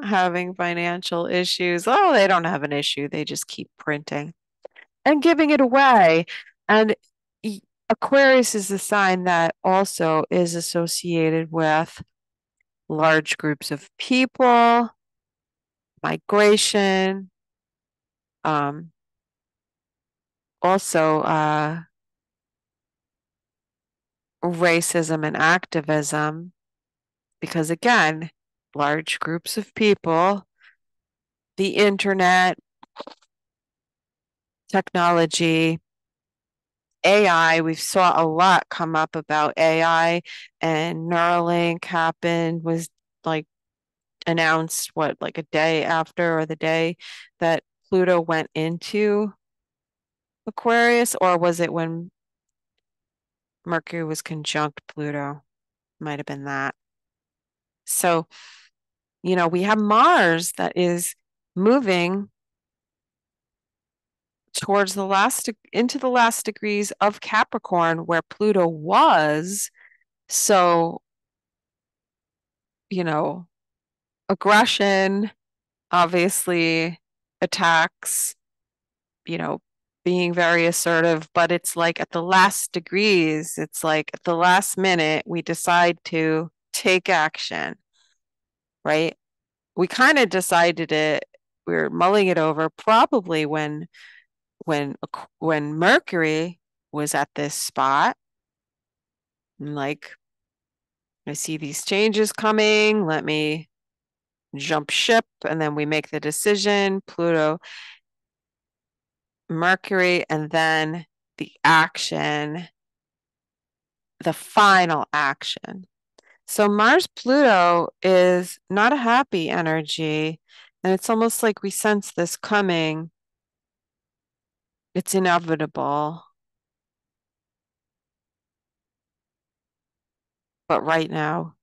having financial issues. Oh, they don't have an issue. They just keep printing and giving it away. And Aquarius is the sign that also is associated with large groups of people, migration, also racism and activism, because again, large groups of people, the internet, technology, AI, we saw a lot come up about AI, and Neuralink was like announced what, like a day after or the day that Pluto went into Aquarius, or was it when Mercury was conjunct Pluto? Might have been that. So, we have Mars that is moving towards into the last degrees of Capricorn where Pluto was. So, aggression, obviously, attacks, you know, being very assertive, but it's like at the last degrees, it's like at the last minute, we decide to take action, right? We kind of decided it, we were mulling it over probably when when Mercury was at this spot. And like, I see these changes coming, let me jump ship, and then we make the decision, Pluto, Mercury, and then the action, the final action. So Mars Pluto is not a happy energy, and it's almost like we sense this coming. It's inevitable. But right now,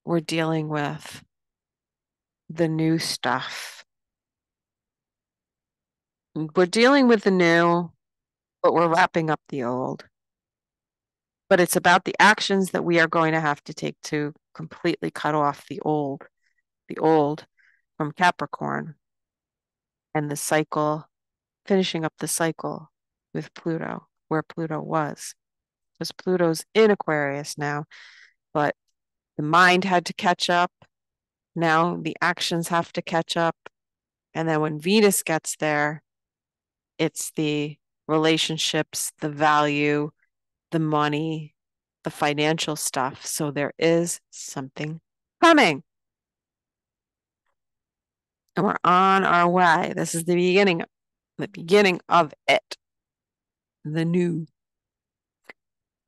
we're dealing with the new stuff. We're dealing with the new, but we're wrapping up the old. But it's about the actions that we are going to have to take to completely cut off the old from Capricorn, and the cycle, finishing up the cycle with Pluto, where Pluto was. Because Pluto's in Aquarius now, but the mind had to catch up. Now the actions have to catch up. And then when Venus gets there, it's the relationships, the value, the money, the financial stuff. So there is something coming. And we're on our way. This is the beginning of it. The new.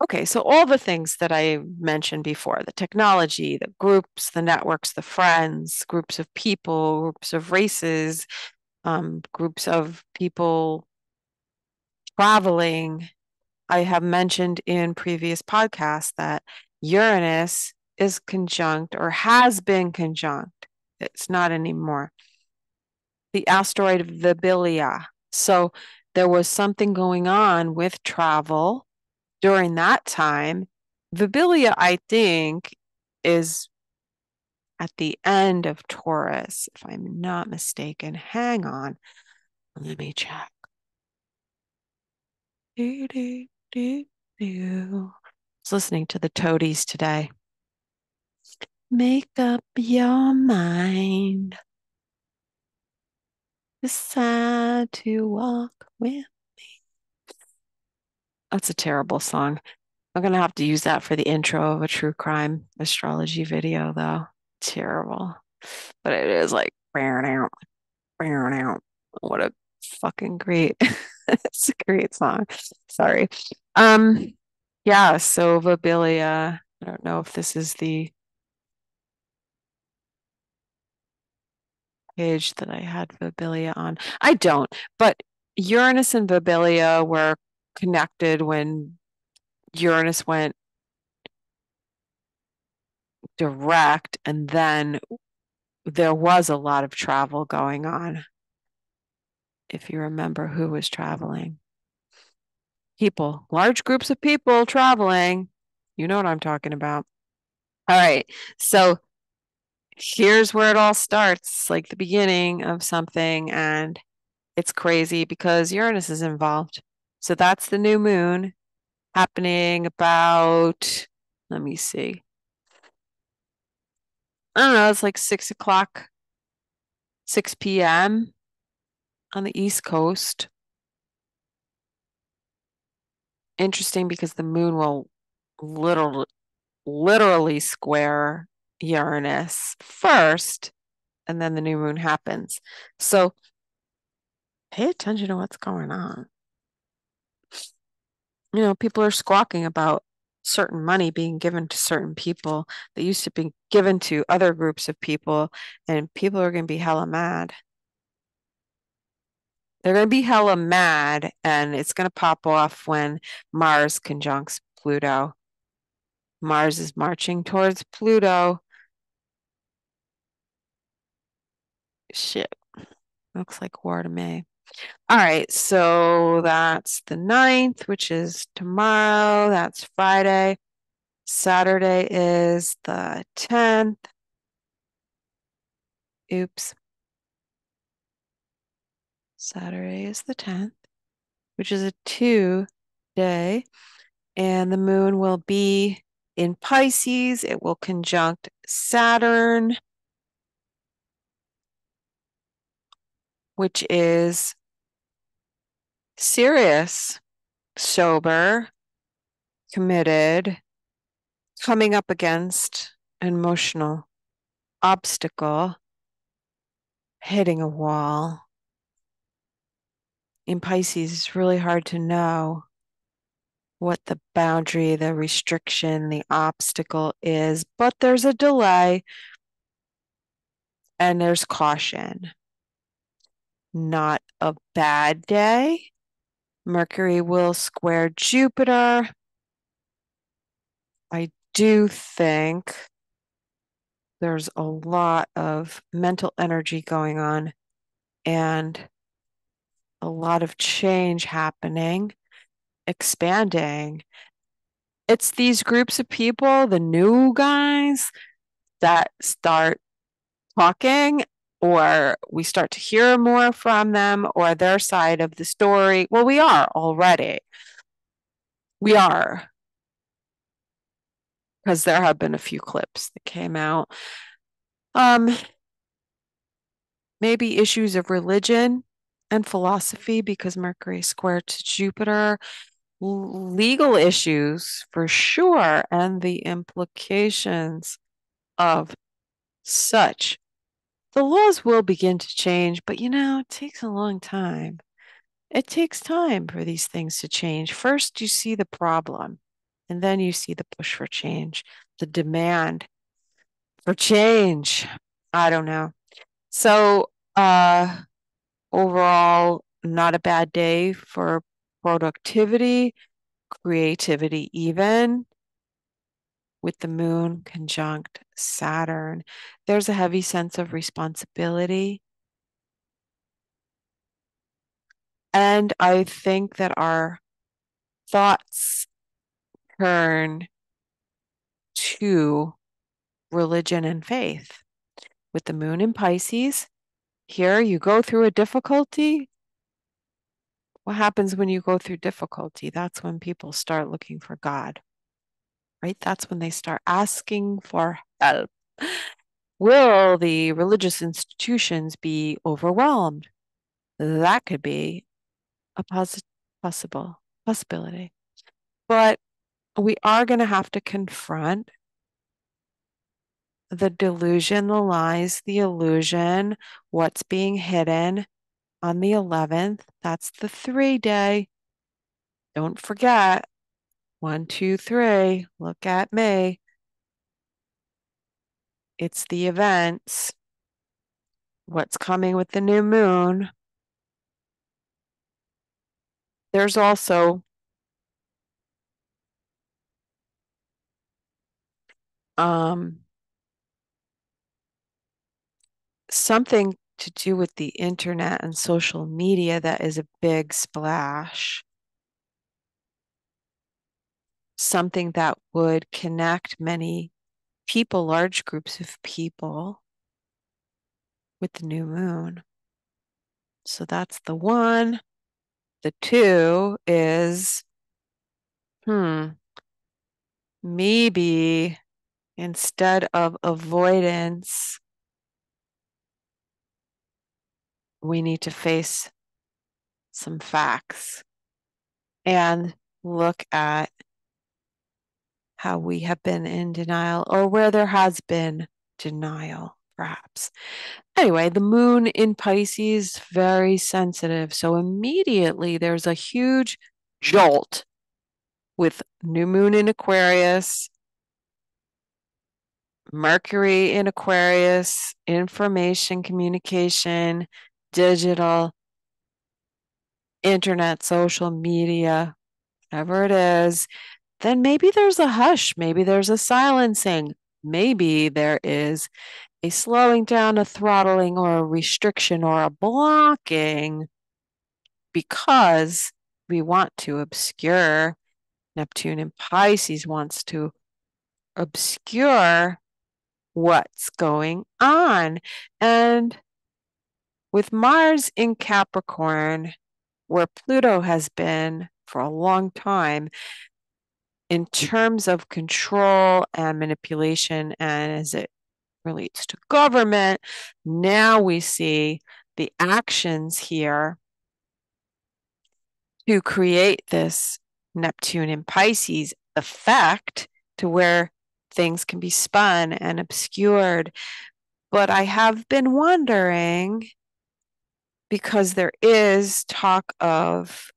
Okay, so all the things that I mentioned before, the technology, the groups, the networks, the friends, groups of people, groups of races, groups of people traveling. I have mentioned in previous podcasts that Uranus is conjunct or has been conjunct. It's not anymore. The asteroid Rebellious. So there was something going on with travel during that time. Rebellious, I think, is at the end of Taurus, if I'm not mistaken. Hang on. Let me check. Do, do, do, do. I was listening to the Toadies today. Make up your mind. Decide to walk with me. That's a terrible song. I'm gonna have to use that for the intro of a true crime astrology video, though. Terrible. But it is like, out. What a fucking great, it's a great song. Sorry. Um, yeah, so Vabilia, I don't know if this is the page that I had Vabilia on. I don't, but Uranus and Vabilia were connected when Uranus went direct, and then there was a lot of travel going on. If you remember who was traveling, people, large groups of people traveling. You know what I'm talking about. All right. So here's where it all starts, like the beginning of something, and it's crazy because Uranus is involved. So that's the new moon happening about, let me see. I don't know, it's like 6 o'clock, 6 p.m. on the East Coast. Interesting because the moon will literally square Uranus first, and then the new moon happens. So pay attention to what's going on. You know, people are squawking about certain money being given to certain people that used to be given to other groups of people, and people are going to be hella mad. They're going to be hella mad, and it's going to pop off when Mars conjuncts Pluto. Mars is marching towards Pluto. Shit, looks like war to me. All right, so that's the 9th, which is tomorrow. That's Friday. Saturday is the 10th. Oops. Saturday is the 10th, which is a 2-day, and the moon will be in Pisces. It will conjunct Saturn, which is serious, sober, committed, coming up against an emotional obstacle, hitting a wall. In Pisces, it's really hard to know what the boundary, the restriction, the obstacle is, but there's a delay and there's caution. Not a bad day. Mercury will square Jupiter. I do think there's a lot of mental energy going on and a lot of change happening, expanding. It's these groups of people, the new guys, that start talking, or we start to hear more from them or their side of the story. Well, we are already. We are, because there have been a few clips that came out. Maybe issues of religion and philosophy because Mercury square to Jupiter, legal issues for sure, and the implications of such. The laws will begin to change, but you know, it takes a long time. It takes time for these things to change. First, you see the problem, and then you see the push for change, the demand for change. I don't know. So, overall, not a bad day for productivity, creativity, even with the moon conjunct Saturn. There's a heavy sense of responsibility. And I think that our thoughts turn to religion and faith. With the moon in Pisces, here you go through a difficulty. What happens when you go through difficulty? That's when people start looking for God, right? That's when they start asking for help. Will the religious institutions be overwhelmed? That could be a possibility. But we are going to have to confront the delusion, the lies, the illusion, what's being hidden on the 11th. That's the 3-day. Don't forget, 1, 2, 3. Look at me. It's the events. What's coming with the new moon. There's also something to do with the internet and social media that is a big splash. Something that would connect many people, large groups of people, with the new moon. So that's the 1. The 2 is, maybe instead of avoidance, we need to face some facts and look at how we have been in denial or where there has been denial, perhaps. Anyway, the moon in Pisces, very sensitive. So immediately there's a huge jolt with new moon in Aquarius, Mercury in Aquarius, information, communication, digital, internet, social media, whatever it is. Then maybe there's a hush, maybe there's a silencing, maybe there is a slowing down, a throttling, or a restriction, or a blocking because we want to obscure. Neptune in Pisces wants to obscure what's going on. And with Mars in Capricorn, where Pluto has been for a long time, in terms of control and manipulation, and as it relates to government, now we see the actions here to create this Neptune in Pisces effect to where things can be spun and obscured. But I have been wondering, because there is talk of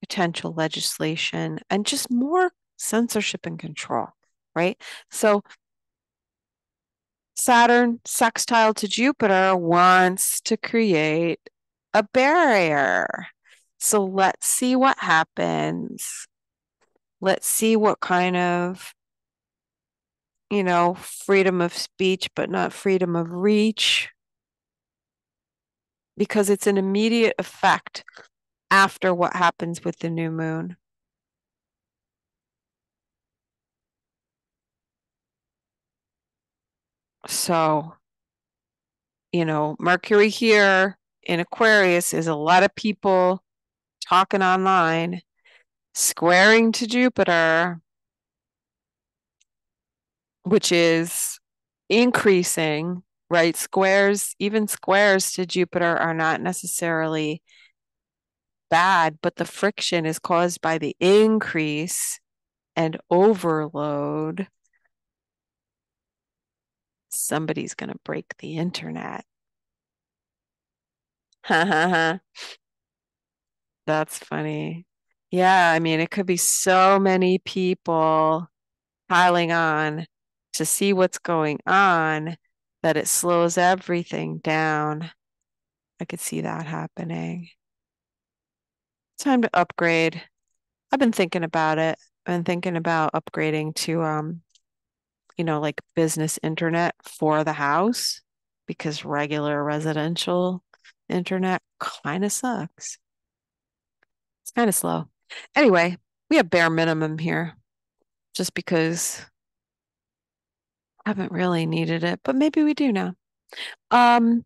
potential legislation and just more censorship and control, right? So Saturn sextile to Jupiter wants to create a barrier. So let's see what happens. Let's see what kind of, freedom of speech, but not freedom of reach, because it's an immediate effect after what happens with the new moon. So, Mercury here in Aquarius is a lot of people talking online, squaring to Jupiter, which is increasing, right? Even squares to Jupiter are not necessarily bad, but the friction is caused by the increase and overload. Somebody's going to break the internet. Ha ha ha. That's funny. Yeah, I mean, it could be so many people piling on to see what's going on that it slows everything down. I could see that happening. Time to upgrade. I've been thinking about it. I've been thinking about upgrading to like business internet for the house because regular residential internet kind of sucks. It's kind of slow. Anyway, we have bare minimum here just because I haven't really needed it, but maybe we do now. I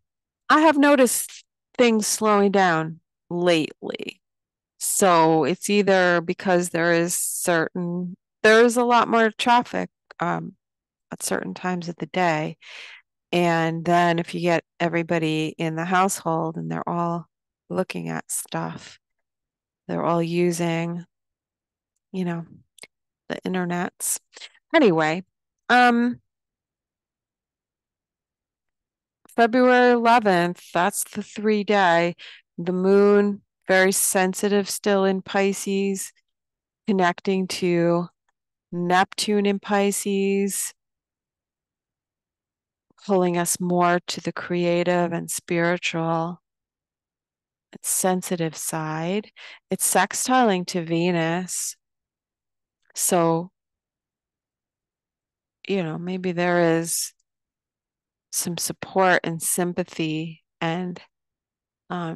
have noticed things slowing down lately. So it's either because there's a lot more traffic at certain times of the day. And then if you get everybody in the household and they're all looking at stuff, they're all using, the internets. Anyway, February 11th, that's the 3-day. The moon, very sensitive still in Pisces, connecting to Neptune in Pisces, pulling us more to the creative and spiritual and sensitive side. It's sextiling to Venus. So, maybe there is some support and sympathy and I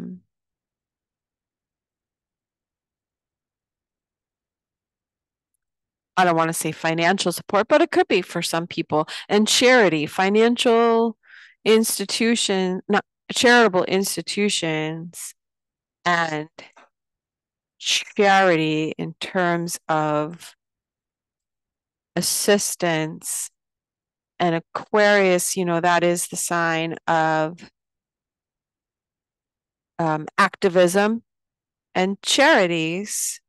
don't want to say financial support, but it could be for some people. And charity, financial institution, not charitable institutions and charity in terms of assistance. And Aquarius, that is the sign of activism and charities,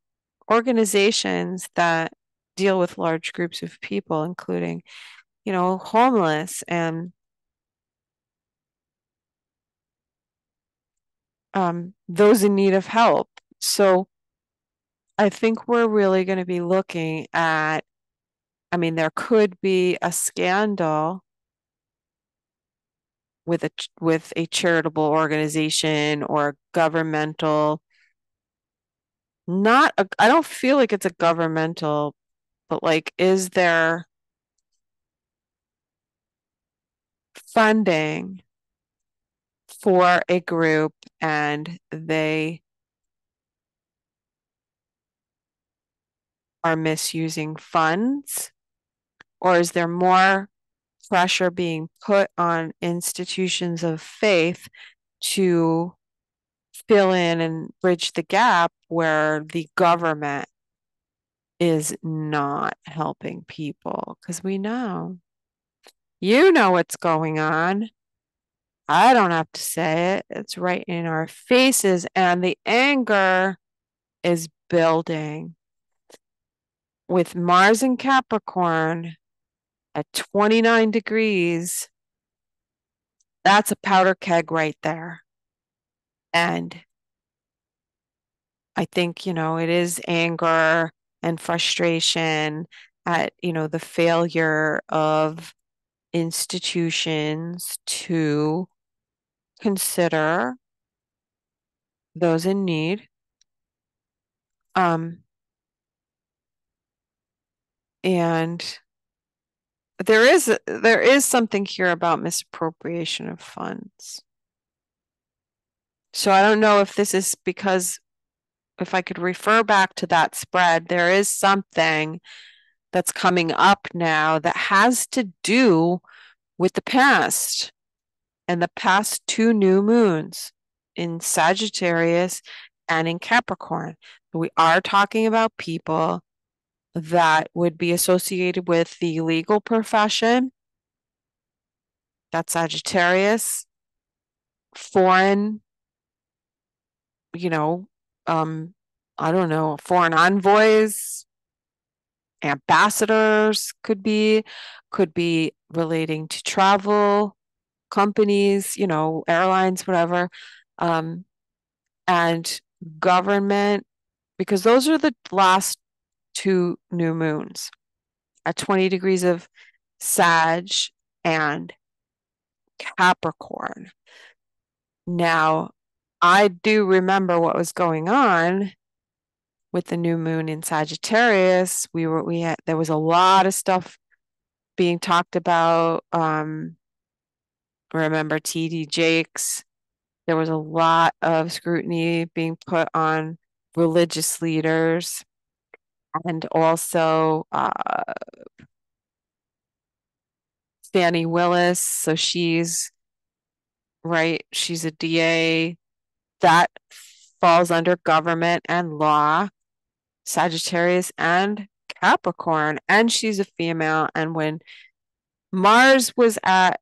organizations that deal with large groups of people, including, you know, homeless and those in need of help. So I think we're really going to be looking at, I mean, there could be a scandal with a charitable organization or a governmental, not a, I don't feel like it's a governmental, but like, is there funding for a group and they are misusing funds? Or is there more pressure being put on institutions of faith to fill in and bridge the gap where the government is not helping people? Because we know, you know what's going on. I don't have to say it. It's right in our faces, and the anger is building. With Mars in Capricorn at 29 degrees, that's a powder keg right there. And I think, you know, it is anger and frustration at, you know, the failure of institutions to consider those in need. And there is something here about misappropriation of funds. So I don't know if this is because if I could refer back to that spread, there is something that's coming up now that has to do with the past and the past two new moons in Sagittarius and in Capricorn. We are talking about people that would be associated with the legal profession. That's Sagittarius, foreign, you know, I don't know, foreign envoys, ambassadors could be relating to travel companies, you know, airlines, whatever, and government, because those are the last two new moons at 20 degrees of Sag and Capricorn. Now, I do remember what was going on with the new moon in Sagittarius. There was a lot of stuff being talked about. Remember TD Jakes? There was a lot of scrutiny being put on religious leaders and also Fannie Willis. So she's right, she's a DA that falls under government and law, Sagittarius and Capricorn, and she's a female. And when Mars was at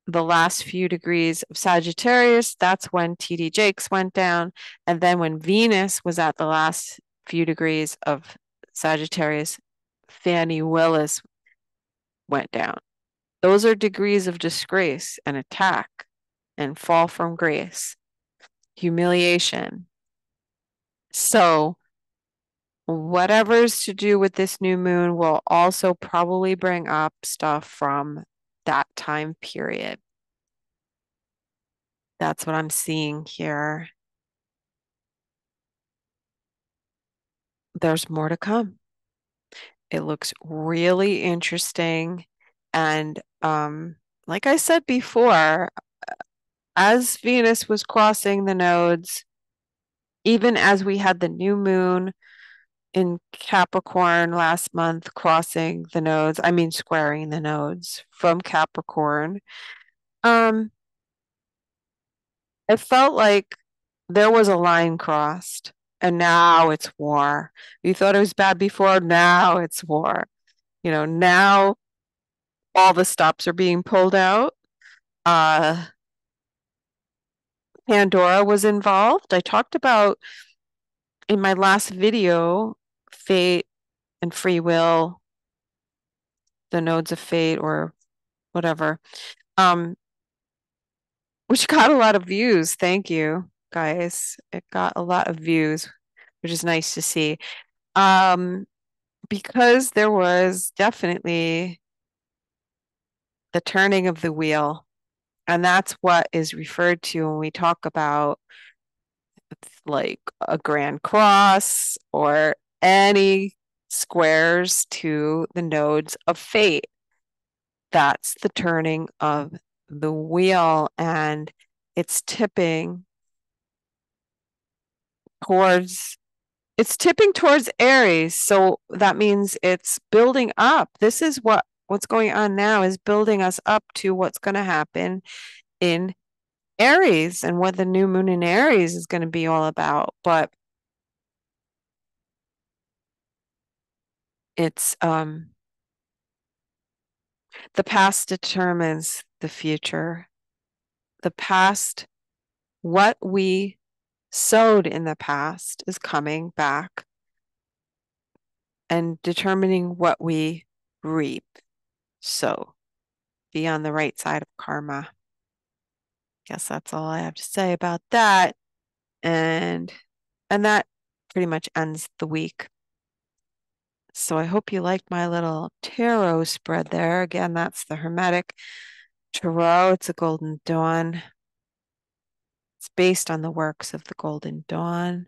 the last few degrees of Sagittarius, that's when TD Jakes went down. And then when Venus was at the last few degrees of Sagittarius, Fannie Willis went down. Those are degrees of disgrace and attack and fall from grace, humiliation. So whatever's to do with this new moon will also probably bring up stuff from that time period. That's what I'm seeing here. There's more to come. It looks really interesting. And like I said before, as Venus was crossing the nodes, even as we had the new moon in Capricorn last month crossing the nodes, I mean squaring the nodes from Capricorn, it felt like there was a line crossed and now it's war. You thought it was bad before, now it's war. You know, now all the stops are being pulled out. Pandora was involved. I talked about in my last video, fate and free will, the Nodes of Fate or whatever, which got a lot of views. Thank you, guys. It got a lot of views, which is nice to see. Because there was definitely the turning of the wheel, and that's what is referred to when we talk about like a grand cross or any squares to the nodes of fate. That's the turning of the wheel, and it's tipping towards Aries. So that means it's building up. This is what's going on now, is building us up to what's going to happen in Aries and what the new moon in Aries is going to be all about. But it's the past determines the future. The past, what we sowed in the past, is coming back and determining what we reap. So be on the right side of karma. Guess that's all I have to say about that. And that pretty much ends the week. So I hope you liked my little tarot spread there. Again, that's the Hermetic Tarot. It's a Golden Dawn. It's based on the works of the Golden Dawn.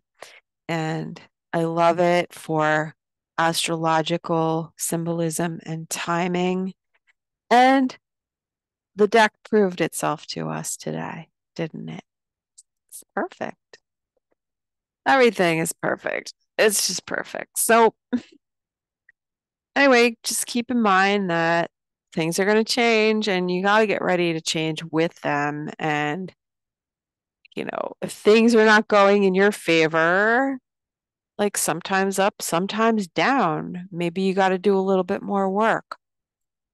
And I love it for astrological symbolism and timing. And the deck proved itself to us today, didn't it? It's perfect. Everything is perfect. It's just perfect. So anyway, just keep in mind that things are going to change and you got to get ready to change with them. And, if things are not going in your favor, like sometimes up, sometimes down, maybe you got to do a little bit more work.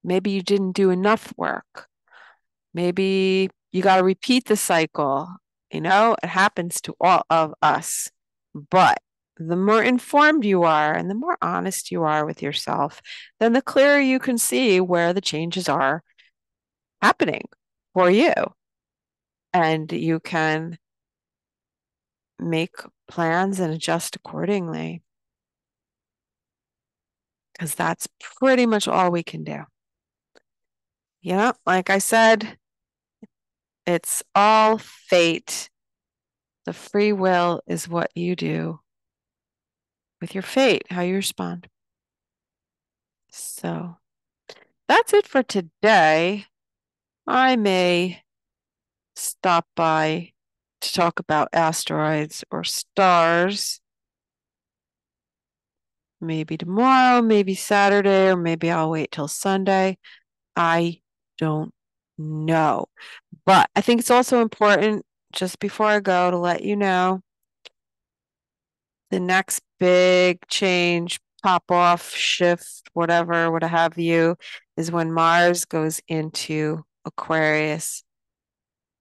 Maybe you didn't do enough work. Maybe you got to repeat the cycle. It happens to all of us. But the more informed you are and the more honest you are with yourself, then the clearer you can see where the changes are happening for you. And you can make plans and adjust accordingly. Because that's pretty much all we can do. Like I said, it's all fate. The free will is what you do with your fate, how you respond. So that's it for today. I may stop by to talk about asteroids or stars. Maybe tomorrow, maybe Saturday, or maybe I'll wait till Sunday. I don't know. But I think it's also important, just before I go, to let you know the next big change, pop off, shift, whatever, what have you, is when Mars goes into Aquarius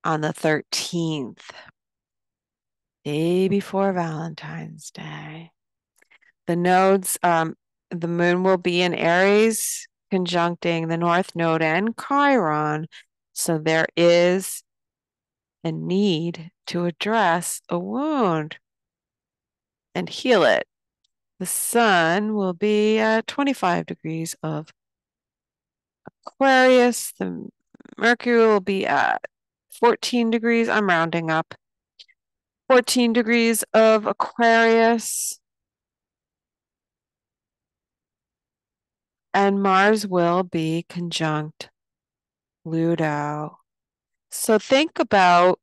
on the 13th, day before Valentine's Day. The nodes, the moon will be in Aries, conjuncting the North Node and Chiron. So there is a need to address a wound and heal it. The sun will be at 25 degrees of Aquarius. The Mercury will be at 14 degrees. I'm rounding up. 14 degrees of Aquarius. And Mars will be conjunct Pluto. So think about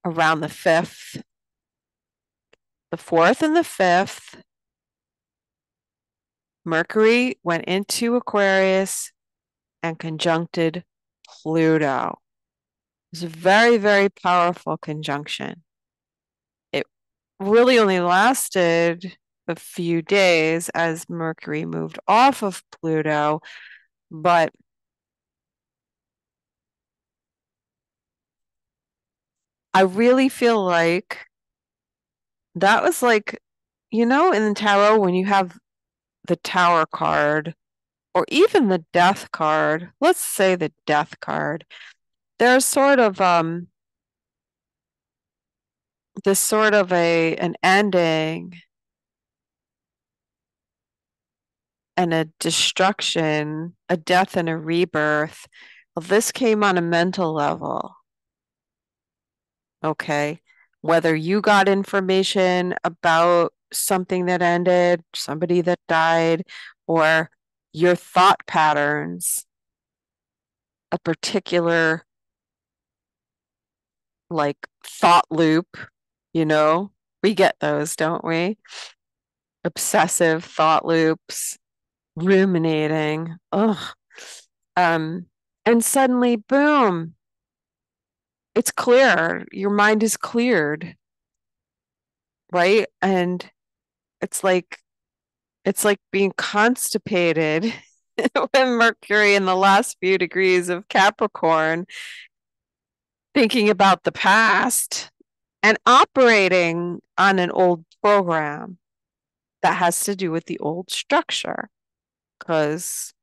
around the 5th, the 4th and the 5th, Mercury went into Aquarius and conjuncted Pluto. It's a very, very powerful conjunction. It really only lasted a few days as Mercury moved off of Pluto, but I really feel like that was like, in the tarot, when you have the Tower card or even the Death card, let's say the Death card, there's sort of this sort of an ending and a destruction, a death and a rebirth. Well, this came on a mental level, okay? Whether you got information about something that ended, somebody that died, or your thought patterns, a particular like thought loop, you know, we get those, don't we? Obsessive thought loops, ruminating. Ugh. Um, and suddenly, boom, it's clear. Your mind is cleared, right? And it's like it's like being constipated with Mercury in the last few degrees of Capricorn, thinking about the past and operating on an old program that has to do with the old structure, because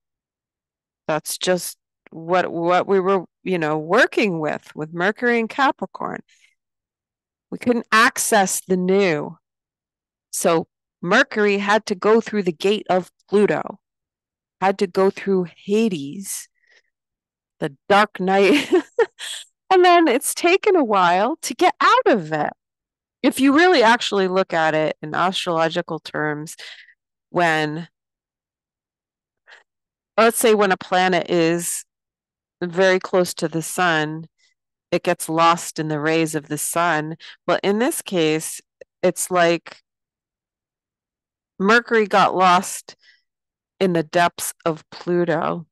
that's just what we were, working with Mercury and Capricorn. We couldn't access the new. So Mercury had to go through the gate of Pluto, had to go through Hades, the dark night. And then it's taken a while to get out of it. If you really actually look at it in astrological terms, when, let's say, when a planet is very close to the sun, it gets lost in the rays of the sun. But in this case, it's like Mercury got lost in the depths of Pluto.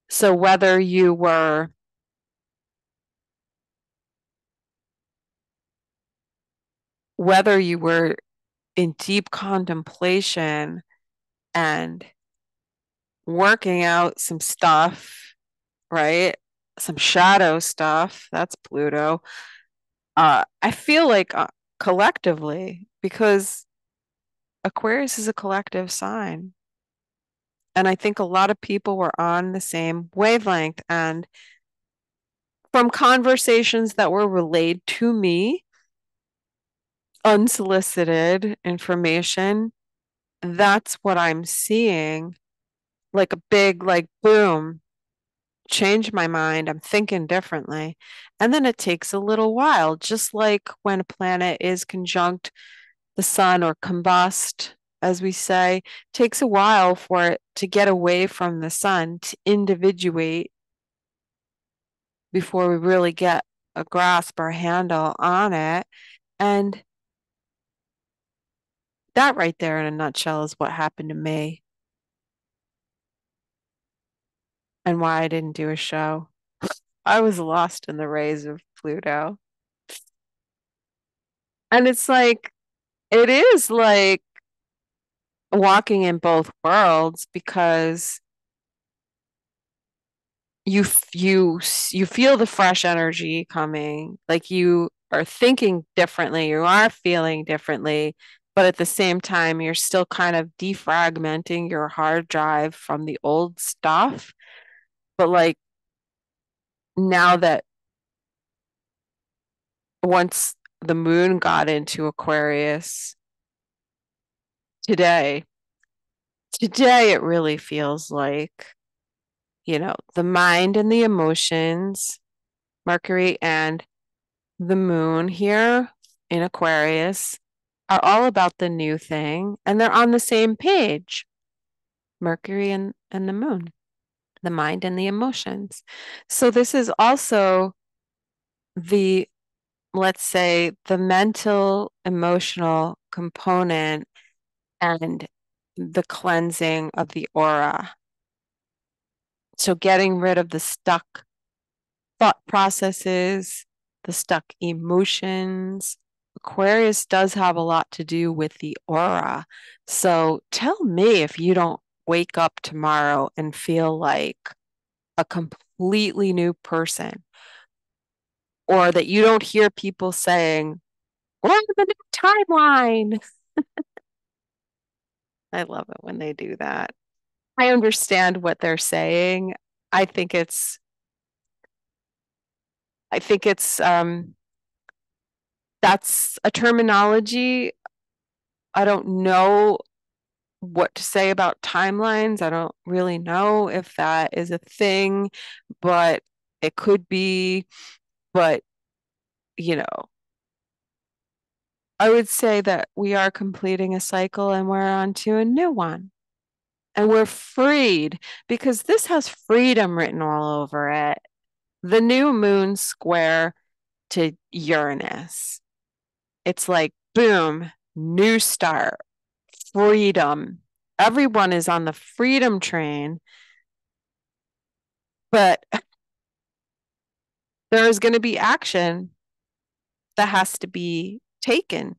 So whether you were in deep contemplation and working out some stuff, right? Some shadow stuff, that's Pluto. I feel like collectively, because Aquarius is a collective sign. And I think a lot of people were on the same wavelength. And from conversations that were relayed to me, unsolicited information, that's what I'm seeing. Like a big, like, boom, change my mind. I'm thinking differently. And then it takes a little while, just like when a planet is conjunct the sun or combust, as we say, takes a while for it to get away from the sun, to individuate before we really get a grasp or handle on it. And that right there in a nutshell is what happened to me and why I didn't do a show. I was lost in the rays of Pluto. And it's like, it is like walking in both worlds, because you feel the fresh energy coming, like you are thinking differently, you are feeling differently, but at the same time you're still kind of defragmenting your hard drive from the old stuff. But like, now that once the moon got into Aquarius today, today it really feels like, the mind and the emotions, Mercury and the moon here in Aquarius, are all about the new thing, and they're on the same page. Mercury and the moon, the mind and the emotions. So this is also the, let's say, the mental, emotional component and the cleansing of the aura. So getting rid of the stuck thought processes, the stuck emotions. Aquarius does have a lot to do with the aura. So tell me if you don't wake up tomorrow and feel like a completely new person. or that you don't hear people saying, we're on the new timeline. I love it when they do that. I understand what they're saying. I think it's I think it's that's a terminology. I don't know what to say about timelines. I don't really know if that is a thing, but it could be. But, you know, I would say that we are completing a cycle and we're on to a new one. And we're freed because this has freedom written all over it. The new moon square to Uranus. It's like, boom, new start, freedom. Everyone is on the freedom train, but there is going to be action that has to be taken.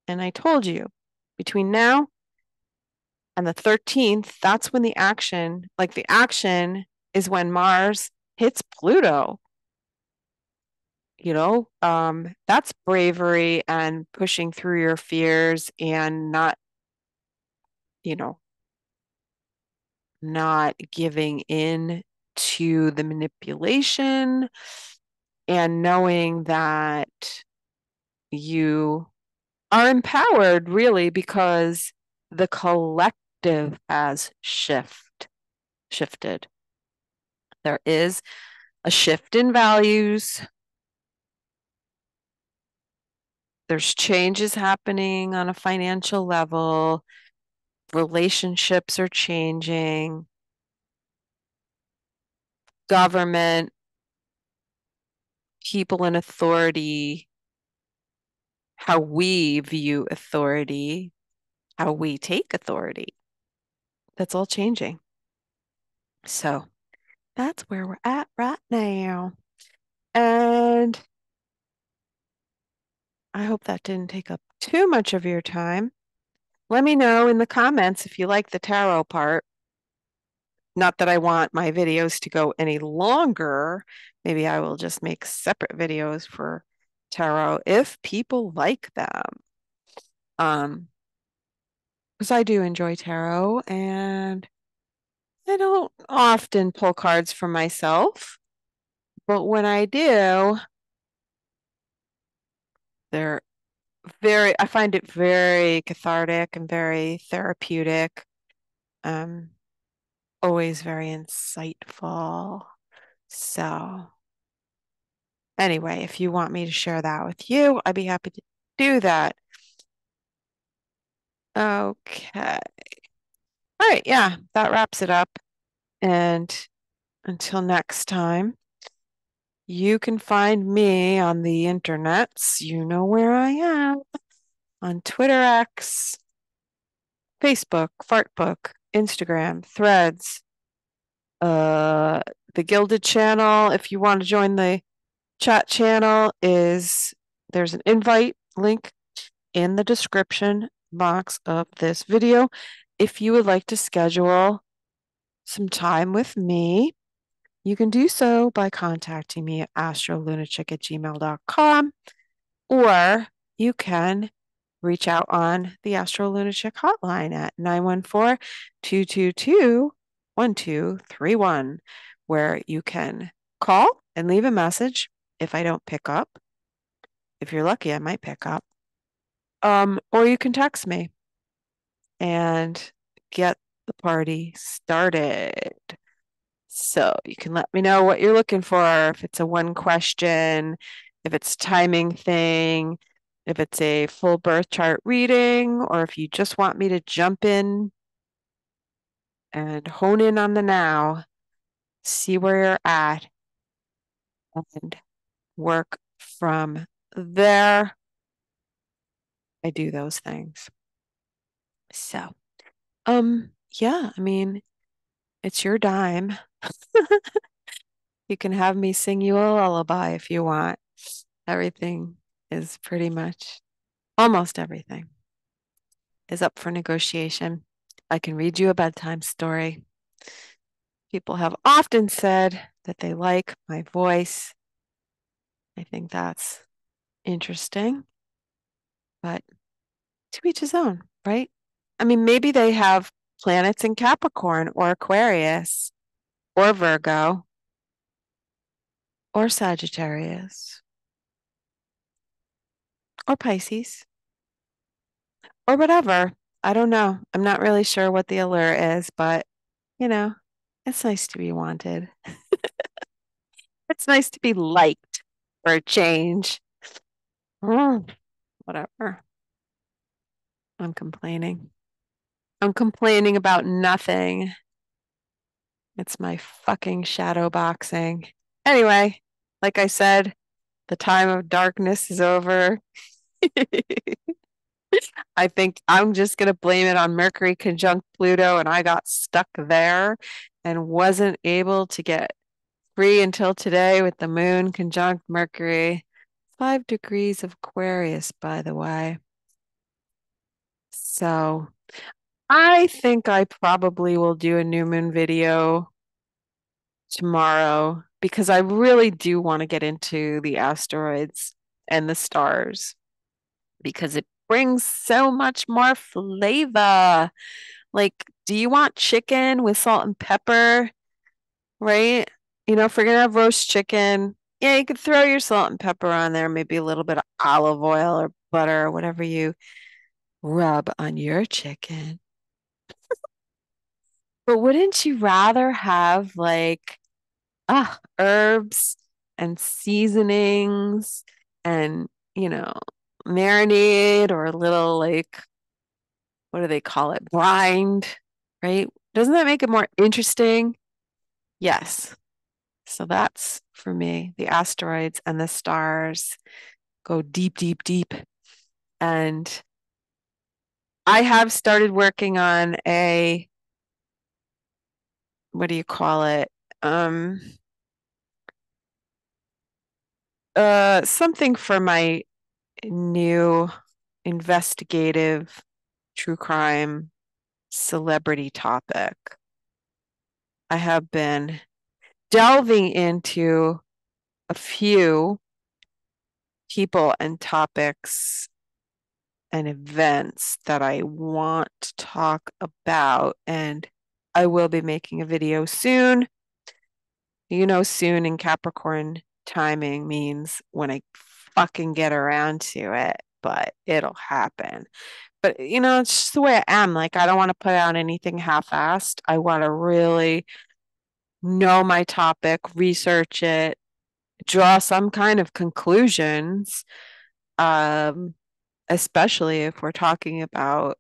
And I told you, between now and the 13th, that's when the action is when Mars hits Pluto. That's bravery and pushing through your fears and not, you know, not giving in to the manipulation and knowing that you are empowered really because the collective has shifted. There is a shift in values. There's changes happening on a financial level. Relationships are changing. Government, people in authority, how we view authority, how we take authority. That's all changing. So that's where we're at right now. And I hope that didn't take up too much of your time. Let me know in the comments if you like the tarot part. Not that I want my videos to go any longer. Maybe I will just make separate videos for tarot if people like them. Because I do enjoy tarot and I don't often pull cards for myself, but when I do, they're I find it very cathartic and very therapeutic. Um, Always very insightful. So, anyway, if you want me to share that with you, I'd be happy to do that. Okay. All right. Yeah, that wraps it up. And until next time, you can find me on the internets. You know where I am on Twitter X, Facebook, Fartbook, Instagram, Threads, the Gilded channel. If you want to join the chat channel, there's an invite link in the description box of this video. If you would like to schedule some time with me, you can do so by contacting me at astrolunachick@gmail.com, or you can reach out on the Astro Lunatic hotline at 914-222-1231, where you can call and leave a message if I don't pick up. If you're lucky, I might pick up. Or you can text me and get the party started. So you can let me know what you're looking for, if it's a one question, if it's a timing thing, if it's a full birth chart reading, or if you just want me to jump in and hone in on the now, see where you're at, and work from there. I do those things. So, yeah, I mean, it's your dime. You can have me sing you a lullaby if you want. Everything is pretty much, almost everything is up for negotiation. I can read you a bedtime story. People have often said that they like my voice. I think that's interesting, but to each his own, right? I mean, maybe they have planets in Capricorn or Aquarius or Virgo or Sagittarius or Pisces or whatever. I don't know. I'm not really sure what the allure is, but you know, it's nice to be wanted. It's nice to be liked for a change. Mm, whatever. I'm complaining. I'm complaining about nothing. It's my fucking shadow boxing. Anyway, like I said, the time of darkness is over. I think I'm just going to blame it on Mercury conjunct Pluto, and I got stuck there and wasn't able to get free until today with the moon conjunct Mercury. 5 degrees of Aquarius, by the way. So I think I probably will do a new moon video tomorrow because I really do want to get into the asteroids and the stars because it brings so much more flavor. Like, do you want chicken with salt and pepper? Right? You know, if we're gonna have roast chicken, yeah, you could throw your salt and pepper on there, maybe a little bit of olive oil or butter or whatever you rub on your chicken. But wouldn't you rather have like herbs and seasonings and, you know, marinade or a little like, what do they call it? Brined, right? Doesn't that make it more interesting? Yes. So that's for me. The asteroids and the stars go deep, deep, deep. And I have started working on a, what do you call it? Um, Something for my new investigative true crime celebrity topic. I have been delving into a few people and topics and events that I want to talk about, and I will be making a video soon. You know, soon in Capricorn timing means when I fucking get around to it, but it'll happen. But you know, it's just the way I am. Like, I don't want to put out anything half-assed. I want to really know my topic, research it, draw some kind of conclusions, um, especially if we're talking about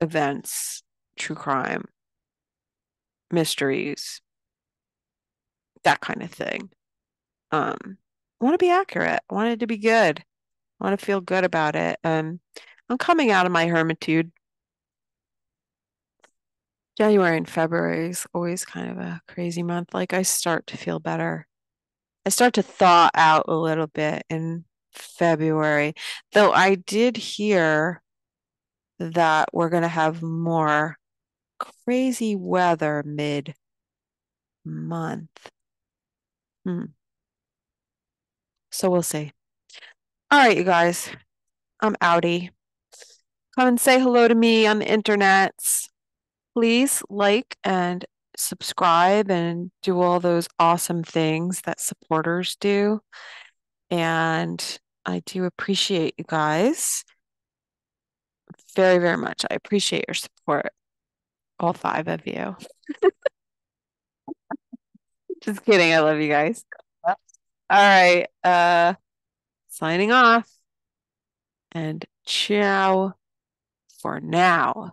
events, true crime, mysteries, that kind of thing. I want to be accurate. I want it to be good. I want to feel good about it. I'm coming out of my hermitude. January and February is always kind of a crazy month. Like I start to feel better. I start to thaw out a little bit in February, though I did hear that we're going to have more crazy weather mid-month. Hmm. So we'll see. All right, you guys, I'm outie. Come and say hello to me on the internets. Please like and subscribe and do all those awesome things that supporters do. And I do appreciate you guys very, very much. I appreciate your support, all 5 of you. Just kidding. I love you guys. All right. Signing off and ciao for now.